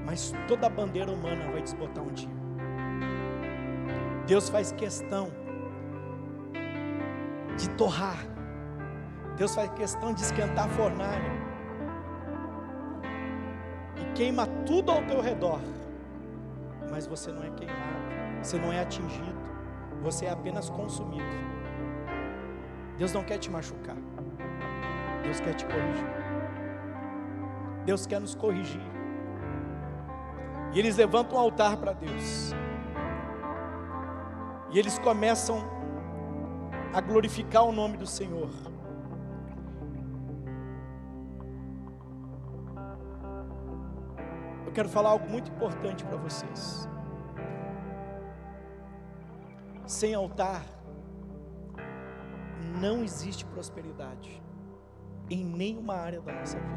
mas toda bandeira humana vai desbotar um dia. Deus faz questão de torrar. Deus faz questão de esquentar a fornalha e queima tudo ao teu redor, mas você não é queimado, você não é atingido, você é apenas consumido. Deus não quer te machucar, Deus quer te corrigir. Deus quer nos corrigir. E eles levantam um altar para Deus, e eles começam a glorificar o nome do Senhor. Eu quero falar algo muito importante para vocês. Sem altar não existe prosperidade em nenhuma área da nossa vida.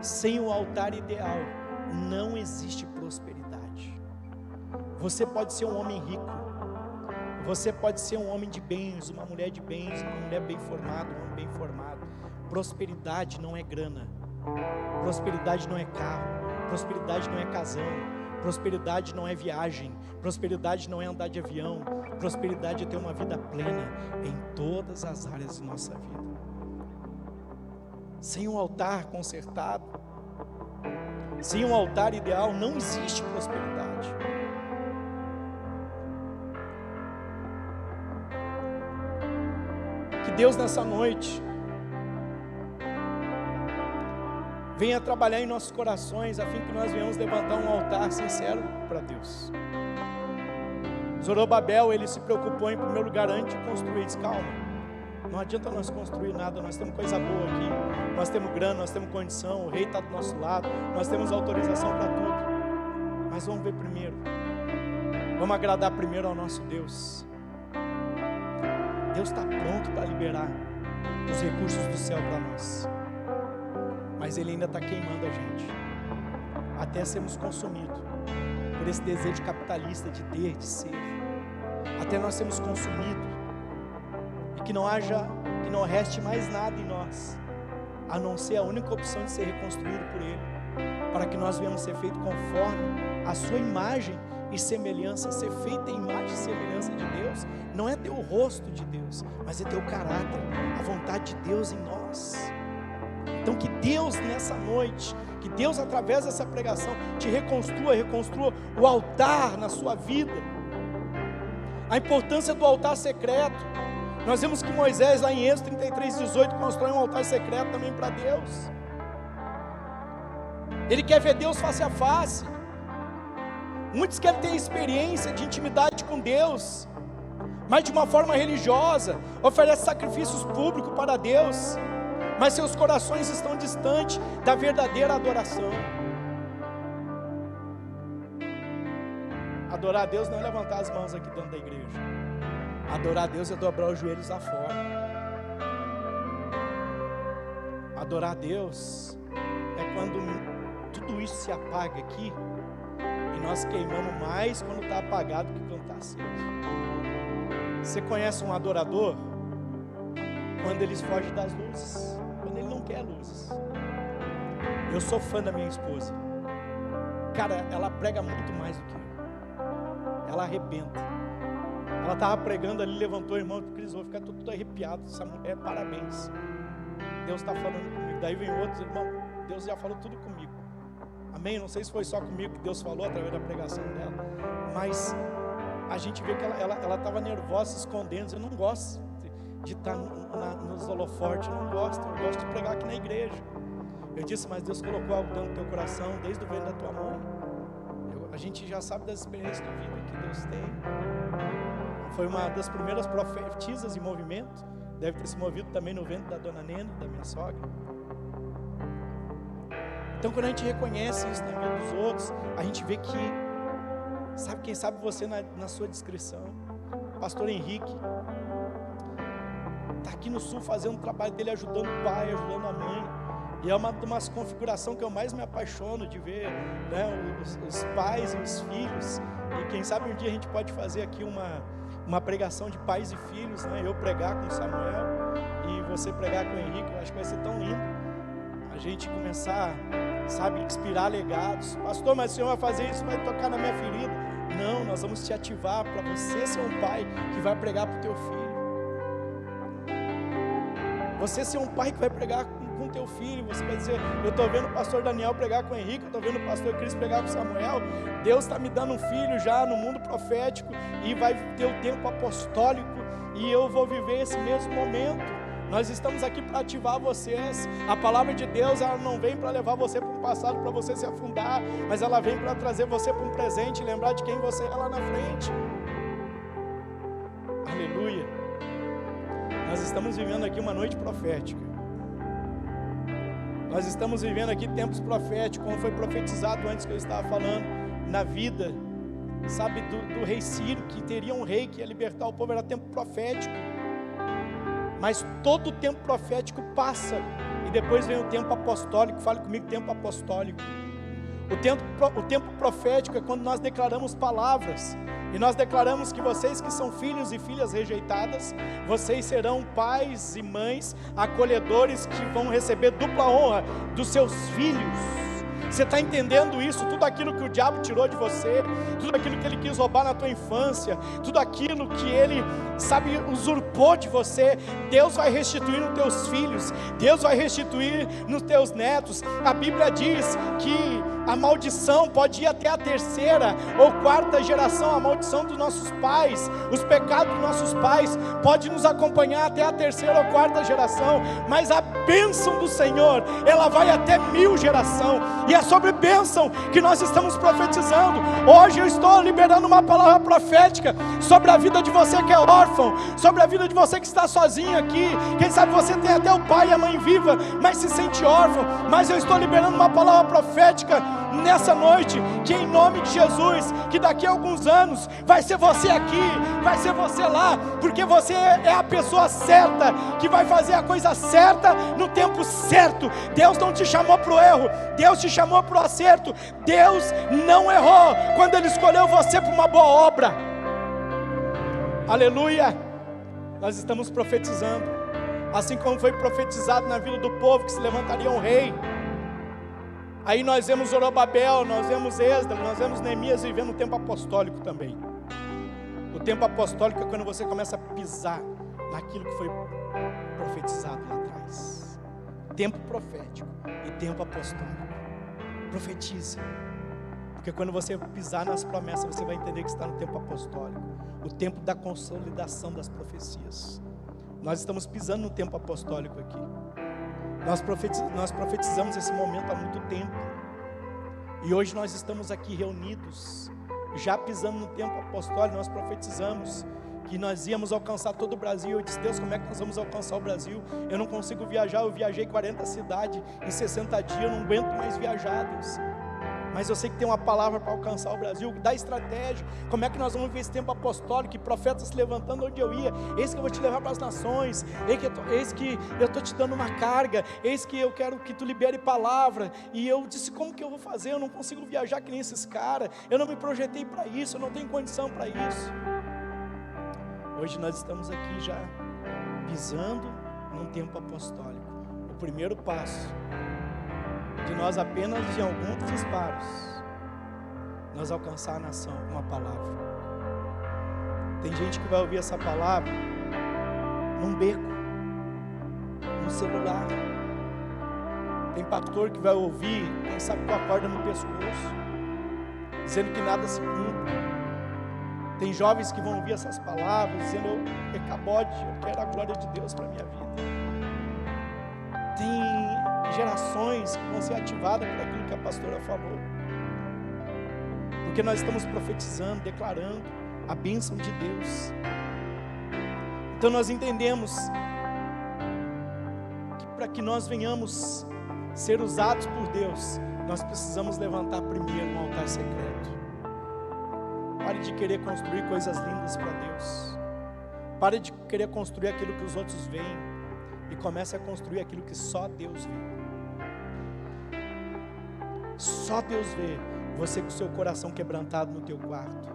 Sem o altar ideal não existe prosperidade. Você pode ser um homem rico, você pode ser um homem de bens, uma mulher de bens, uma mulher bem formada, um homem bem formado. Prosperidade não é grana, prosperidade não é carro, prosperidade não é casão, prosperidade não é viagem, prosperidade não é andar de avião, prosperidade é ter uma vida plena em todas as áreas de nossa vida. Sem um altar consertado, sem um altar ideal, não existe prosperidade. Que Deus nessa noite venha trabalhar em nossos corações, a fim que nós venhamos levantar um altar sincero para Deus. Zorobabel, ele se preocupou em primeiro lugar antes de construir. Diz: calma, não adianta nós construir nada, nós temos coisa boa aqui, nós temos grana, nós temos condição, o rei está do nosso lado, nós temos autorização para tudo, mas vamos ver primeiro, vamos agradar primeiro ao nosso Deus. Deus está pronto para liberar os recursos do céu para nós, mas Ele ainda está queimando a gente, até sermos consumidos por esse desejo capitalista de ter, de ser, até nós sermos consumidos, e que não reste mais nada em nós, a não ser a única opção de ser reconstruído por Ele, para que nós venhamos ser feitos conforme a sua imagem e semelhança. Ser feita em imagem e semelhança de Deus, não é ter o rosto de Deus, mas é ter o caráter, a vontade de Deus em nós. Então que Deus nessa noite, que Deus através dessa pregação te reconstrua o altar na sua vida. A importância do altar secreto. Nós vemos que Moisés lá em Êxodo 33:18 constrói um altar secreto também para Deus. Ele quer ver Deus face a face. Muitos querem ter experiência de intimidade com Deus, mas de uma forma religiosa, oferece sacrifícios públicos para Deus, mas seus corações estão distantes da verdadeira adoração. Adorar a Deus não é levantar as mãos aqui dentro da igreja. Adorar a Deus é dobrar os joelhos lá fora. Adorar a Deus é quando tudo isso se apaga aqui, e nós queimamos mais quando está apagado do que quando está aceso. Você conhece um adorador? Quando ele foge das luzes, quando ele não quer luzes. Eu sou fã da minha esposa. Cara, ela prega muito mais do que eu. Ela arrebenta. Ela estava pregando ali, levantou o irmão, Cris, vou ficar tudo arrepiado. Essa mulher, parabéns. Deus está falando comigo. Daí vem outros, irmão, Deus já falou tudo comigo. Amém? Não sei se foi só comigo que Deus falou através da pregação dela, mas a gente vê que ela estava nervosa, se escondendo. Eu não gosto de estar nos holofortes, eu não gosto. Eu gosto de pregar aqui na igreja. Eu disse, mas Deus colocou algo dentro do teu coração desde o ventre da tua mãe. A gente já sabe das experiências de vida que Deus tem. Foi uma das primeiras profetisas em movimento. Deve ter se movido também no ventre da dona Nena, da minha sogra. Então quando a gente reconhece isso na vida dos outros, a gente vê que, sabe, quem sabe você na sua descrição, pastor Henrique, está aqui no sul fazendo o trabalho dele, ajudando o pai, ajudando a mãe, e é uma configuração que eu mais me apaixono de ver, né, os pais e os filhos, e quem sabe um dia a gente pode fazer aqui uma pregação de pais e filhos, né, eu pregar com o Samuel, e você pregar com o Henrique. Eu acho que vai ser tão lindo, a gente começar, sabe, inspirar legados. Pastor, mas o senhor vai fazer isso, vai tocar na minha ferida? Não, nós vamos te ativar para você ser um pai que vai pregar para o teu filho. Você ser um pai que vai pregar com o teu filho. Você vai dizer, eu estou vendo o pastor Daniel pregar com o Henrique, eu estou vendo o pastor Cris pregar com o Samuel. Deus está me dando um filho já no mundo profético, e vai ter o tempo apostólico, e eu vou viver esse mesmo momento. Nós estamos aqui para ativar vocês. A palavra de Deus, ela não vem para levar você para um passado, para você se afundar, mas ela vem para trazer você para um presente, e lembrar de quem você é lá na frente. Aleluia. Nós estamos vivendo aqui uma noite profética. Nós estamos vivendo aqui tempos proféticos, como foi profetizado antes que eu estava falando, na vida, sabe, do rei Ciro, que teria um rei que ia libertar o povo. Era tempo profético. Mas todo o tempo profético passa, e depois vem o tempo apostólico. Fale comigo, tempo apostólico. O tempo profético é quando nós declaramos palavras, e nós declaramos que vocês que são filhos e filhas rejeitadas, vocês serão pais e mães acolhedores, que vão receber dupla honra dos seus filhos. Você está entendendo isso? Tudo aquilo que o diabo tirou de você, tudo aquilo que ele quis roubar na tua infância, tudo aquilo que ele, sabe, usurpou de você, Deus vai restituir nos teus filhos, Deus vai restituir nos teus netos. A Bíblia diz que a maldição pode ir até a terceira ou quarta geração, a maldição dos nossos pais, os pecados dos nossos pais, pode nos acompanhar até a terceira ou quarta geração, mas a bênção do Senhor, ela vai até 1000 gerações, e é sobre bênção que nós estamos profetizando. Hoje eu estou liberando uma palavra profética sobre a vida de você que é órfão, sobre a vida de você que está sozinho aqui. Quem sabe você tem até o pai e a mãe viva, mas se sente órfão. Mas eu estou liberando uma palavra profética nessa noite, que em nome de Jesus, que daqui a alguns anos vai ser você aqui, vai ser você lá, porque você é a pessoa certa, que vai fazer a coisa certa no tempo certo. Deus não te chamou para o erro, Deus te chamou para o acerto. Deus não errou quando Ele escolheu você para uma boa obra. Aleluia. Nós estamos profetizando, assim como foi profetizado na vida do povo que se levantaria um rei. Aí nós vemos Zorobabel, nós vemos Esdras, nós vemos Neemias vivendo o tempo apostólico também. O tempo apostólico é quando você começa a pisar naquilo que foi profetizado lá atrás. tempo profético e tempo apostólico. Profetize, porque quando você pisar nas promessas, você vai entender que está no tempo apostólico, o tempo da consolidação das profecias. Nós estamos pisando no tempo apostólico aqui. Nós profetizamos esse momento há muito tempo, e hoje nós estamos aqui reunidos, já pisando no tempo apostólico. Nós profetizamos que nós íamos alcançar todo o Brasil. Eu disse: Deus, como é que nós vamos alcançar o Brasil? Eu não consigo viajar. Eu viajei 40 cidades em 60 dias, eu não aguento mais viajar, Deus. Mas eu sei que tem uma palavra para alcançar o Brasil. Dá estratégia. Como é que nós vamos ver esse tempo apostólico, que profetas se levantando onde eu ia? Eis que eu vou te levar para as nações. Eis que eu estou te dando uma carga. Eis que eu quero que tu libere palavra. E eu disse: como que eu vou fazer? Eu não consigo viajar que nem esses caras. Eu não me projetei para isso. Eu não tenho condição para isso. Hoje nós estamos aqui já pisando num tempo apostólico. O primeiro passo de nós, apenas de alguns disparos, nós alcançar a nação com uma palavra. Tem gente que vai ouvir essa palavra num beco, no celular. Tem pastor que vai ouvir, quem sabe, com a corda no pescoço, dizendo que nada se cumpre. Tem jovens que vão ouvir essas palavras dizendo: é cabode, eu quero a glória de Deus para a minha vida. Tem gerações que vão ser ativadas por aquilo que a pastora falou, porque nós estamos profetizando, declarando a bênção de Deus. Então nós entendemos que para que nós venhamos ser usados por Deus, nós precisamos levantar primeiro um altar secreto. Pare de querer construir coisas lindas para Deus. Pare de querer construir aquilo que os outros veem, e comece a construir aquilo que só Deus vê. Só Deus vê você com o seu coração quebrantado no teu quarto.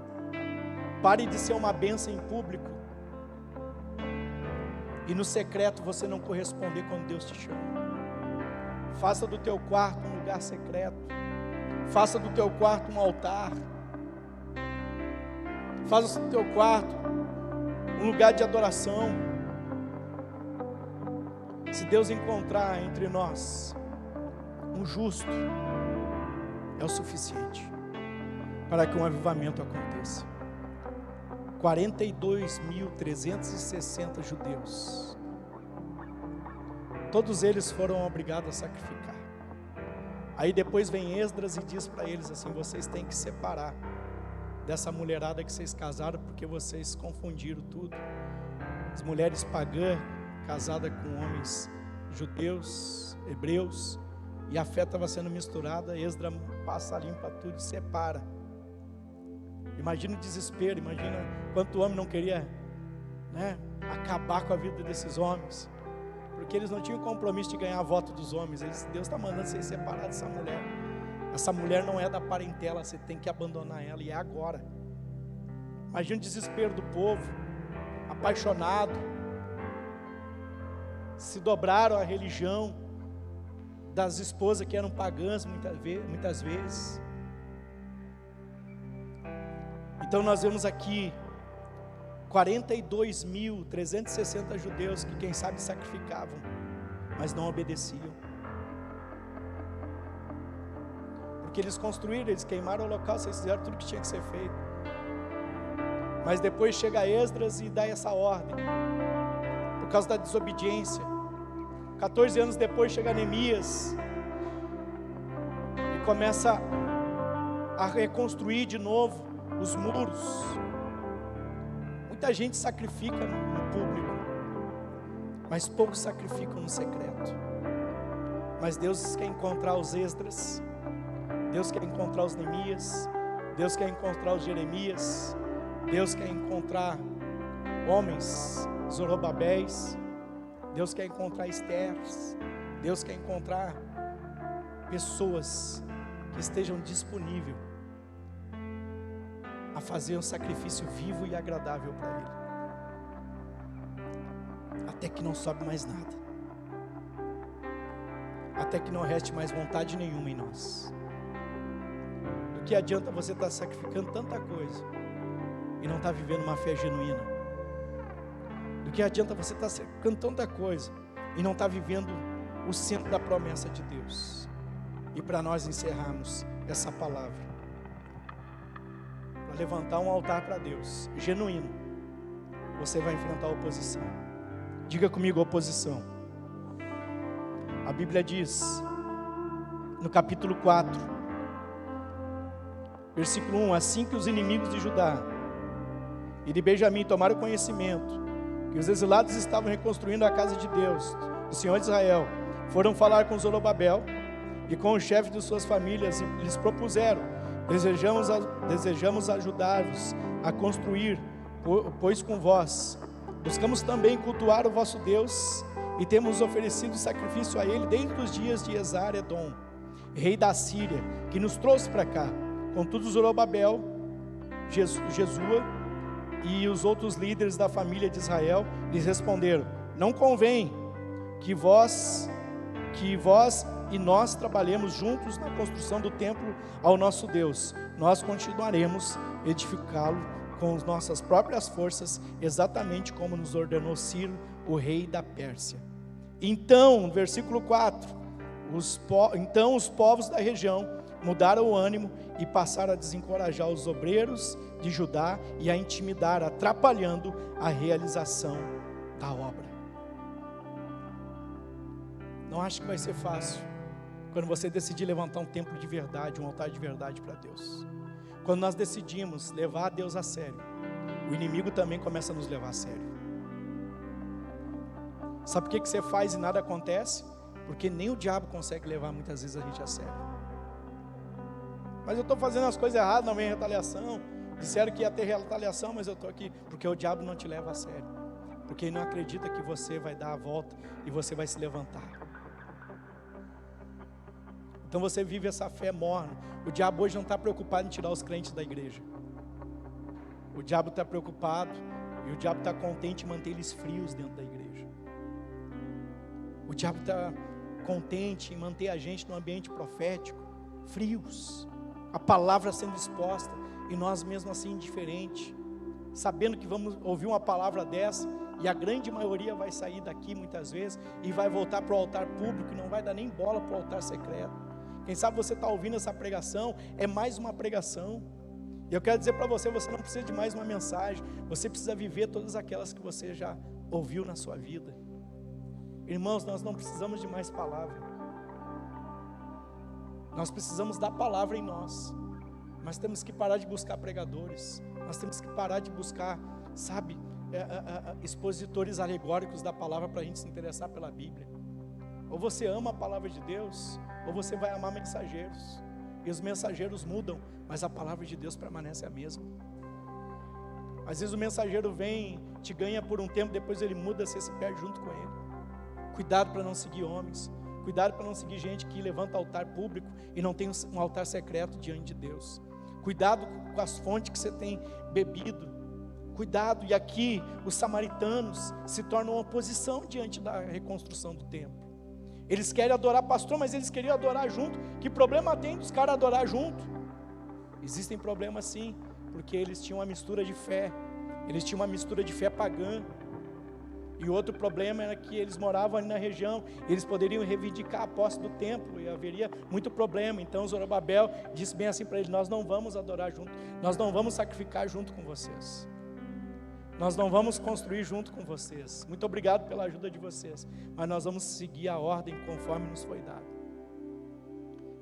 Pare de ser uma bênção em público e no secreto você não corresponder quando Deus te chama. Faça do teu quarto um lugar secreto. Faça do teu quarto um altar. Faça do teu quarto um lugar de adoração. Se Deus encontrar entre nós um justo, é o suficiente para que um avivamento aconteça. 42.360 judeus, todos eles foram obrigados a sacrificar. Aí depois vem Esdras e diz para eles assim: vocês têm que separar dessa mulherada que vocês casaram, porque vocês confundiram tudo. As mulheres pagãs casadas com homens judeus, hebreus, e a fé estava sendo misturada. Esdras passa, limpa tudo e separa. Imagina o desespero, imagina quanto homem não queria, acabar com a vida desses homens, porque eles não tinham compromisso de ganhar voto dos homens. Deus está mandando vocês separar dessa mulher. Essa mulher não é da parentela, você tem que abandonar ela, e é agora. Imagina o desespero do povo, apaixonado, se dobraram à religião das esposas que eram pagãs muitas vezes. Então nós vemos aqui 42.360 judeus que, quem sabe, sacrificavam, mas não obedeciam, porque eles construíram, eles queimaram o local, eles fizeram tudo que tinha que ser feito. Mas depois chega Esdras e dá essa ordem, por causa da desobediência. 14 anos depois chega Neemias e começa a reconstruir de novo os muros. Muita gente sacrifica no público, mas poucos sacrificam no secreto. Mas Deus quer encontrar os Esdras, Deus quer encontrar os Neemias, Deus quer encontrar os Jeremias, Deus quer encontrar homens Zorobabéis, Deus quer encontrar Estéres, Deus quer encontrar pessoas que estejam disponíveis a fazer um sacrifício vivo e agradável para Ele, até que não sobe mais nada, até que não reste mais vontade nenhuma em nós. Do que adianta você estar sacrificando tanta coisa e não estar vivendo uma fé genuína? Do que adianta você estar sacrificando tanta coisa e não estar vivendo o centro da promessa de Deus. E para nós encerrarmos essa palavra, para levantar um altar para Deus, genuíno, você vai enfrentar a oposição. Diga comigo, oposição. A Bíblia diz, no capítulo 4, versículo 1, assim que os inimigos de Judá e de Benjamim tomaram conhecimento que os exilados estavam reconstruindo a casa de Deus, o Senhor de Israel, foram falar com Zorobabel e com o chefe de suas famílias, e lhes propuseram: desejamos ajudar-vos a construir, pois com vós buscamos também cultuar o vosso Deus, e temos oferecido sacrifício a ele desde os dias de Esar-Edom, rei da Síria, que nos trouxe para cá. Contudo, Zorobabel, Jesua e os outros líderes da família de Israel lhes responderam: não convém que vós e nós trabalhemos juntos na construção do templo ao nosso Deus. Nós continuaremos a edificá-lo com as nossas próprias forças, exatamente como nos ordenou Ciro, o rei da Pérsia. Então, versículo 4, então os povos da região mudaram o ânimo e passaram a desencorajar os obreiros de Judá e a intimidar, atrapalhando a realização da obra. Não acho que vai ser fácil quando você decidir levantar um templo de verdade, um altar de verdade para Deus. Quando nós decidimos levar a Deus a sério, o inimigo também começa a nos levar a sério. Sabe por que você faz e nada acontece? Porque nem o diabo consegue levar muitas vezes a gente a sério. Mas eu estou fazendo as coisas erradas, não vem retaliação. Disseram que ia ter retaliação, mas eu estou aqui. Porque o diabo não te leva a sério. Porque ele não acredita que você vai dar a volta e você vai se levantar. Então você vive essa fé morna. O diabo hoje não está preocupado em tirar os crentes da igreja. O diabo está preocupado e o diabo está contente em manter eles frios dentro da igreja. O diabo está contente em manter a gente no ambiente profético, frios, a palavra sendo exposta e nós mesmo assim indiferentes, sabendo que vamos ouvir uma palavra dessa e a grande maioria vai sair daqui muitas vezes e vai voltar para o altar público e não vai dar nem bola para o altar secreto. Quem sabe você está ouvindo essa pregação, é mais uma pregação. E eu quero dizer para você, você não precisa de mais uma mensagem, você precisa viver todas aquelas que você já ouviu na sua vida. Irmãos, nós não precisamos de mais palavra. Nós precisamos da palavra em nós. Mas temos que parar de buscar pregadores. Nós temos que parar de buscar, sabe, expositores alegóricos da palavra para a gente se interessar pela Bíblia. Ou você ama a palavra de Deus, ou você vai amar mensageiros. E os mensageiros mudam, mas a palavra de Deus permanece a mesma. Às vezes o mensageiro vem, te ganha por um tempo, depois ele muda, você se perde junto com ele. Cuidado para não seguir homens. Cuidado para não seguir gente que levanta altar público e não tem um altar secreto diante de Deus. Cuidado com as fontes que você tem bebido. Cuidado, e aqui os samaritanos se tornam uma oposição diante da reconstrução do templo. Eles querem adorar pastor, mas eles queriam adorar junto. Que problema tem dos caras adorar junto? Existem problemas sim, porque eles tinham uma mistura de fé. Eles tinham uma mistura de fé pagã. E outro problema era que eles moravam ali na região, eles poderiam reivindicar a posse do templo, e haveria muito problema. Então Zorobabel disse bem assim para eles: nós não vamos adorar junto, nós não vamos sacrificar junto com vocês, nós não vamos construir junto com vocês. Muito obrigado pela ajuda de vocês, mas nós vamos seguir a ordem conforme nos foi dado.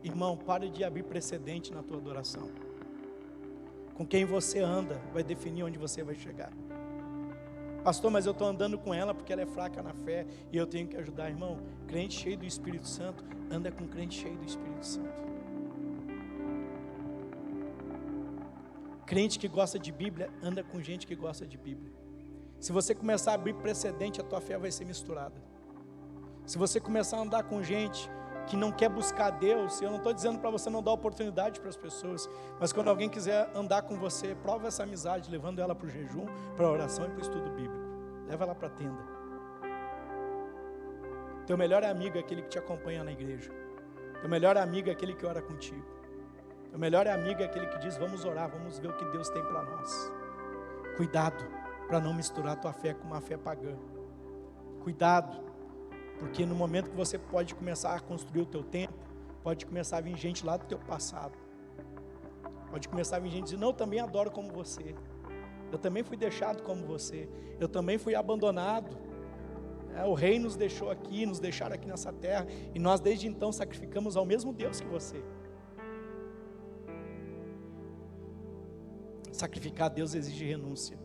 Irmão, pare de abrir precedente na tua adoração. Com quem você anda vai definir onde você vai chegar. Pastor, mas eu estou andando com ela porque ela é fraca na fé e eu tenho que ajudar. Irmão, crente cheio do Espírito Santo anda com crente cheio do Espírito Santo. Crente que gosta de Bíblia anda com gente que gosta de Bíblia. Se você começar a abrir precedente, a tua fé vai ser misturada. Se você começar a andar com gente que não quer buscar Deus, eu não estou dizendo para você não dar oportunidade para as pessoas, mas quando alguém quiser andar com você, prova essa amizade, levando ela para o jejum, para a oração e para o estudo bíblico. Leva ela para a tenda. Teu melhor amigo é aquele que te acompanha na igreja. Teu melhor amigo é aquele que ora contigo. Teu melhor amigo é aquele que diz: vamos orar, vamos ver o que Deus tem para nós. Cuidado para não misturar tua fé com uma fé pagã. Cuidado Porque no momento que você pode começar a construir o teu tempo, pode começar a vir gente lá do teu passado. Pode começar a vir gente dizer, não, eu também adoro como você. Eu também fui deixado como você. Eu também fui abandonado. O rei nos deixou aqui, nos deixaram aqui nessa terra, e nós desde então sacrificamos ao mesmo Deus que você. Sacrificar a Deus exige renúncia.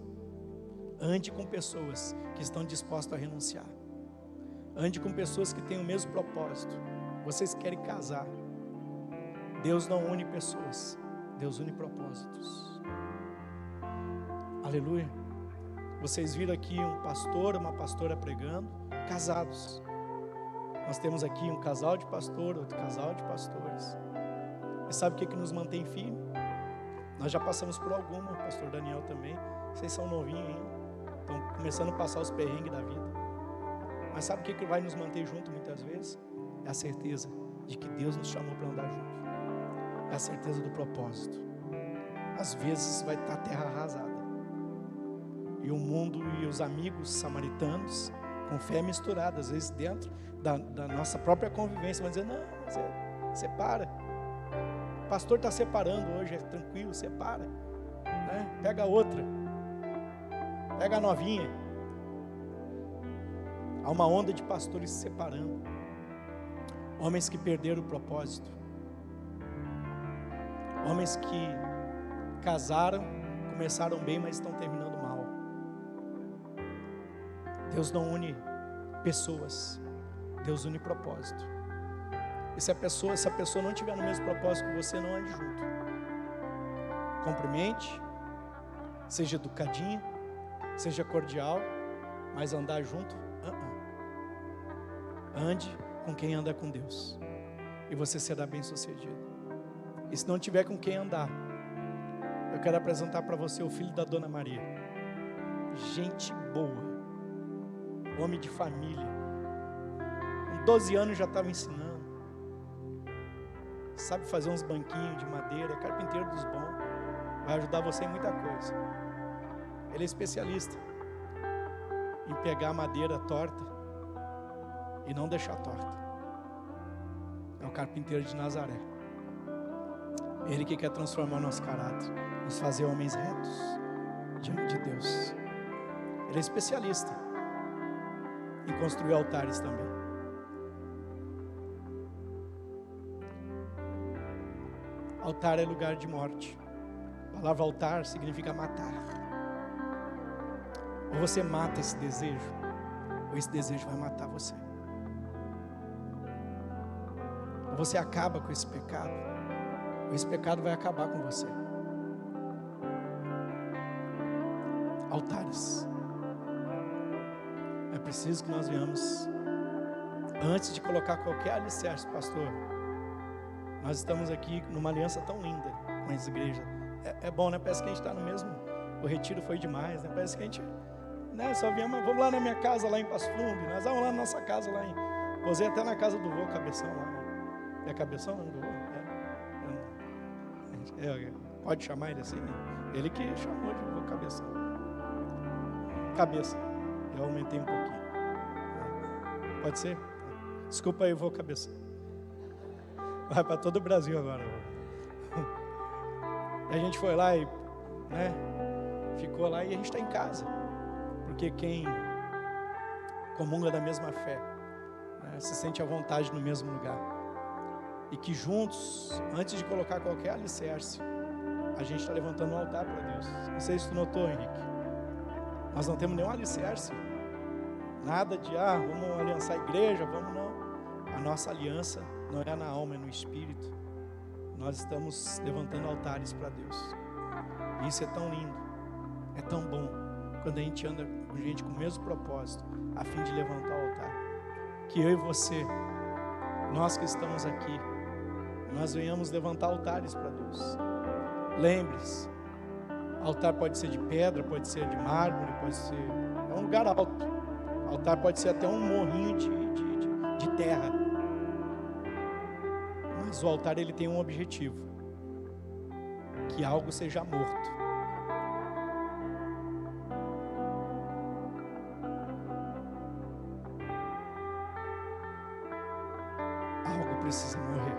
Ande com pessoas que estão dispostas a renunciar. Ande com pessoas que têm o mesmo propósito. Vocês querem casar. Deus não une pessoas, Deus une propósitos. Aleluia. Vocês viram aqui um pastor, uma pastora pregando, casados. Nós temos aqui um casal de pastor, outro casal de pastores. E sabe o que nos mantém firme? Nós já passamos por alguma, o pastor Daniel também. Vocês são novinhos ainda, estão começando a passar os perrengues da vida. Mas sabe o que vai nos manter junto muitas vezes? É a certeza de que Deus nos chamou para andar junto. É a certeza do propósito. Às vezes vai estar a terra arrasada. E o mundo e os amigos samaritanos, com fé misturada, às vezes dentro da nossa própria convivência, vão dizer, não, você separa. O pastor está separando hoje, é tranquilo, separa. Né? Pega outra. Pega a novinha. Há uma onda de pastores se separando. Homens que perderam o propósito. Homens que casaram, começaram bem, mas estão terminando mal. Deus não une pessoas, Deus une propósito. E se essa pessoa não estiver no mesmo propósito que você, não ande junto. Cumprimente, seja educadinho, seja cordial, mas andar junto, ande com quem anda com Deus, e você será bem sucedido. E se não tiver com quem andar, eu quero apresentar para você o filho da Dona Maria. Gente boa, homem de família, com 12 anos já estava ensinando, sabe fazer uns banquinhos de madeira, é carpinteiro dos bons, vai ajudar você em muita coisa. Ele é especialista em pegar a madeira torta e não deixar torta. É o carpinteiro de Nazaré. Ele que quer transformar nosso caráter, nos fazer homens retos diante de Deus. Ele é especialista em construir altares também. Altar é lugar de morte. A palavra altar significa matar. Ou você mata esse desejo, ou esse desejo vai matar você. Ou você acaba com esse pecado, ou esse pecado vai acabar com você. Altares. É preciso que nós venhamos, antes de colocar qualquer alicerce, pastor. Nós estamos aqui numa aliança tão linda com essa igreja. É bom, né? Parece que a gente está no mesmo. O retiro foi demais, né? Parece que a gente, né? Só viemos, vamos lá na minha casa lá em Passo Fundo. Nós vamos lá na nossa casa lá em. Posei até na casa do vô Cabeção lá. É Cabeção, não do vô? Pode chamar ele assim, né? Ele que chamou de vô Cabeção. Cabeça. Eu aumentei um pouquinho. Pode ser? Desculpa aí, vô Cabeça. Vai para todo o Brasil agora. E a gente foi lá e, né, ficou lá e a gente está em casa. Porque quem comunga da mesma fé, né, se sente à vontade no mesmo lugar. E que juntos, antes de colocar qualquer alicerce, a gente está levantando um altar para Deus. Não sei se tu notou, Henrique. Nós não temos nenhum alicerce. Nada de, vamos aliançar a igreja, vamos não. A nossa aliança não é na alma, é no espírito. Nós estamos levantando altares para Deus. E isso é tão lindo, é tão bom, quando a gente anda com gente com o mesmo propósito, a fim de levantar o altar. Que eu e você, nós que estamos aqui, nós venhamos levantar altares para Deus. Lembre-se, altar pode ser de pedra, pode ser de mármore, pode ser, é um lugar alto. Altar pode ser até um morrinho de terra. Mas o altar, ele tem um objetivo: que algo seja morto. precisa morrer.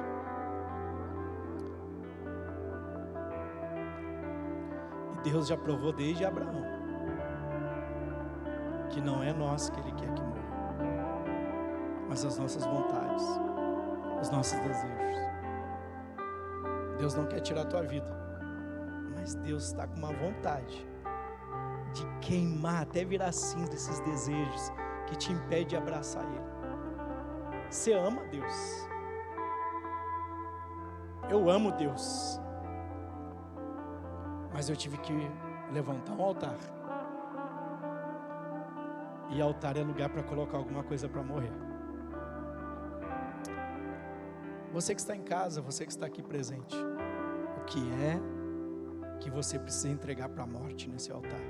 E Deus já provou desde Abraão que não é nós que Ele quer que morra, mas as nossas vontades, os nossos desejos. Deus não quer tirar a tua vida, mas Deus está com uma vontade de queimar até virar cinza esses desejos que te impede de abraçar Ele. Você ama Deus. Eu amo Deus, mas eu tive que levantar um altar. E altar é lugar para colocar alguma coisa para morrer. Você que está em casa, você que está aqui presente, o que é que você precisa entregar para a morte nesse altar?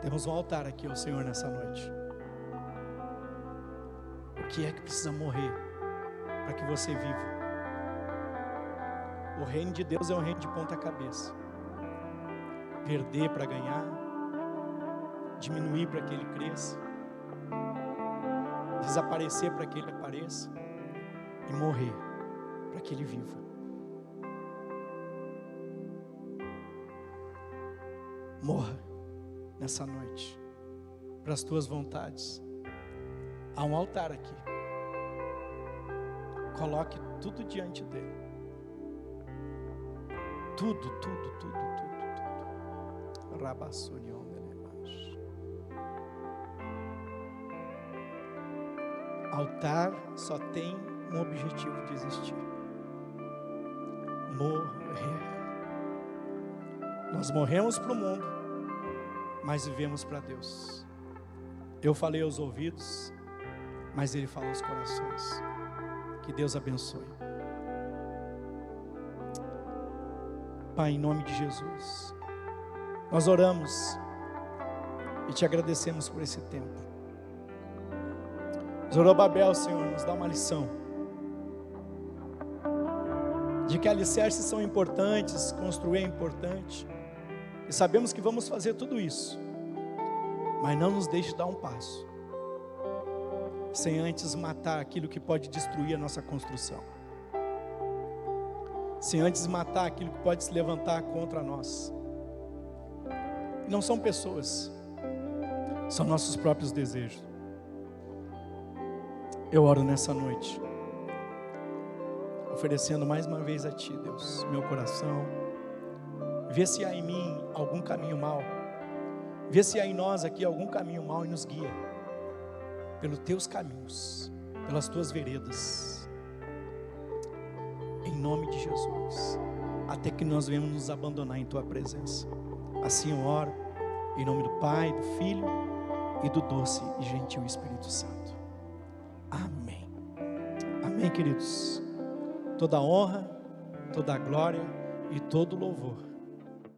Temos um altar aqui ao Senhor nessa noite. O que é que precisa morrer para que você viva? O reino de Deus é um reino de ponta cabeça. Perder para ganhar, diminuir para que Ele cresça, desaparecer para que Ele apareça e morrer para que Ele viva. Morra nessa noite para as tuas vontades. Há um altar aqui. Coloque tudo diante dele. Tudo. Rabassonion delemash. Altar só tem um objetivo de existir: morrer. Nós morremos para o mundo, mas vivemos para Deus. Eu falei aos ouvidos, mas Ele falou aos corações. Que Deus abençoe. Pai, em nome de Jesus, nós oramos e te agradecemos por esse tempo. Zorobabel, Senhor, nos dá uma lição de que alicerces são importantes, construir é importante, e sabemos que vamos fazer tudo isso, mas não nos deixe dar um passo sem antes matar aquilo que pode destruir a nossa construção, sem antes matar aquilo que pode se levantar contra nós. E não são pessoas, são nossos próprios desejos. Eu oro nessa noite, oferecendo mais uma vez a Ti, Deus, meu coração. Vê se há em mim algum caminho mau, vê se há em nós aqui algum caminho mau, e nos guia pelos Teus caminhos, pelas Tuas veredas, em nome de Jesus, até que nós venhamos nos abandonar em Tua presença. Assim eu oro, em nome do Pai, do Filho e do doce e gentil Espírito Santo. Amém. Amém, queridos. Toda honra, toda glória e todo louvor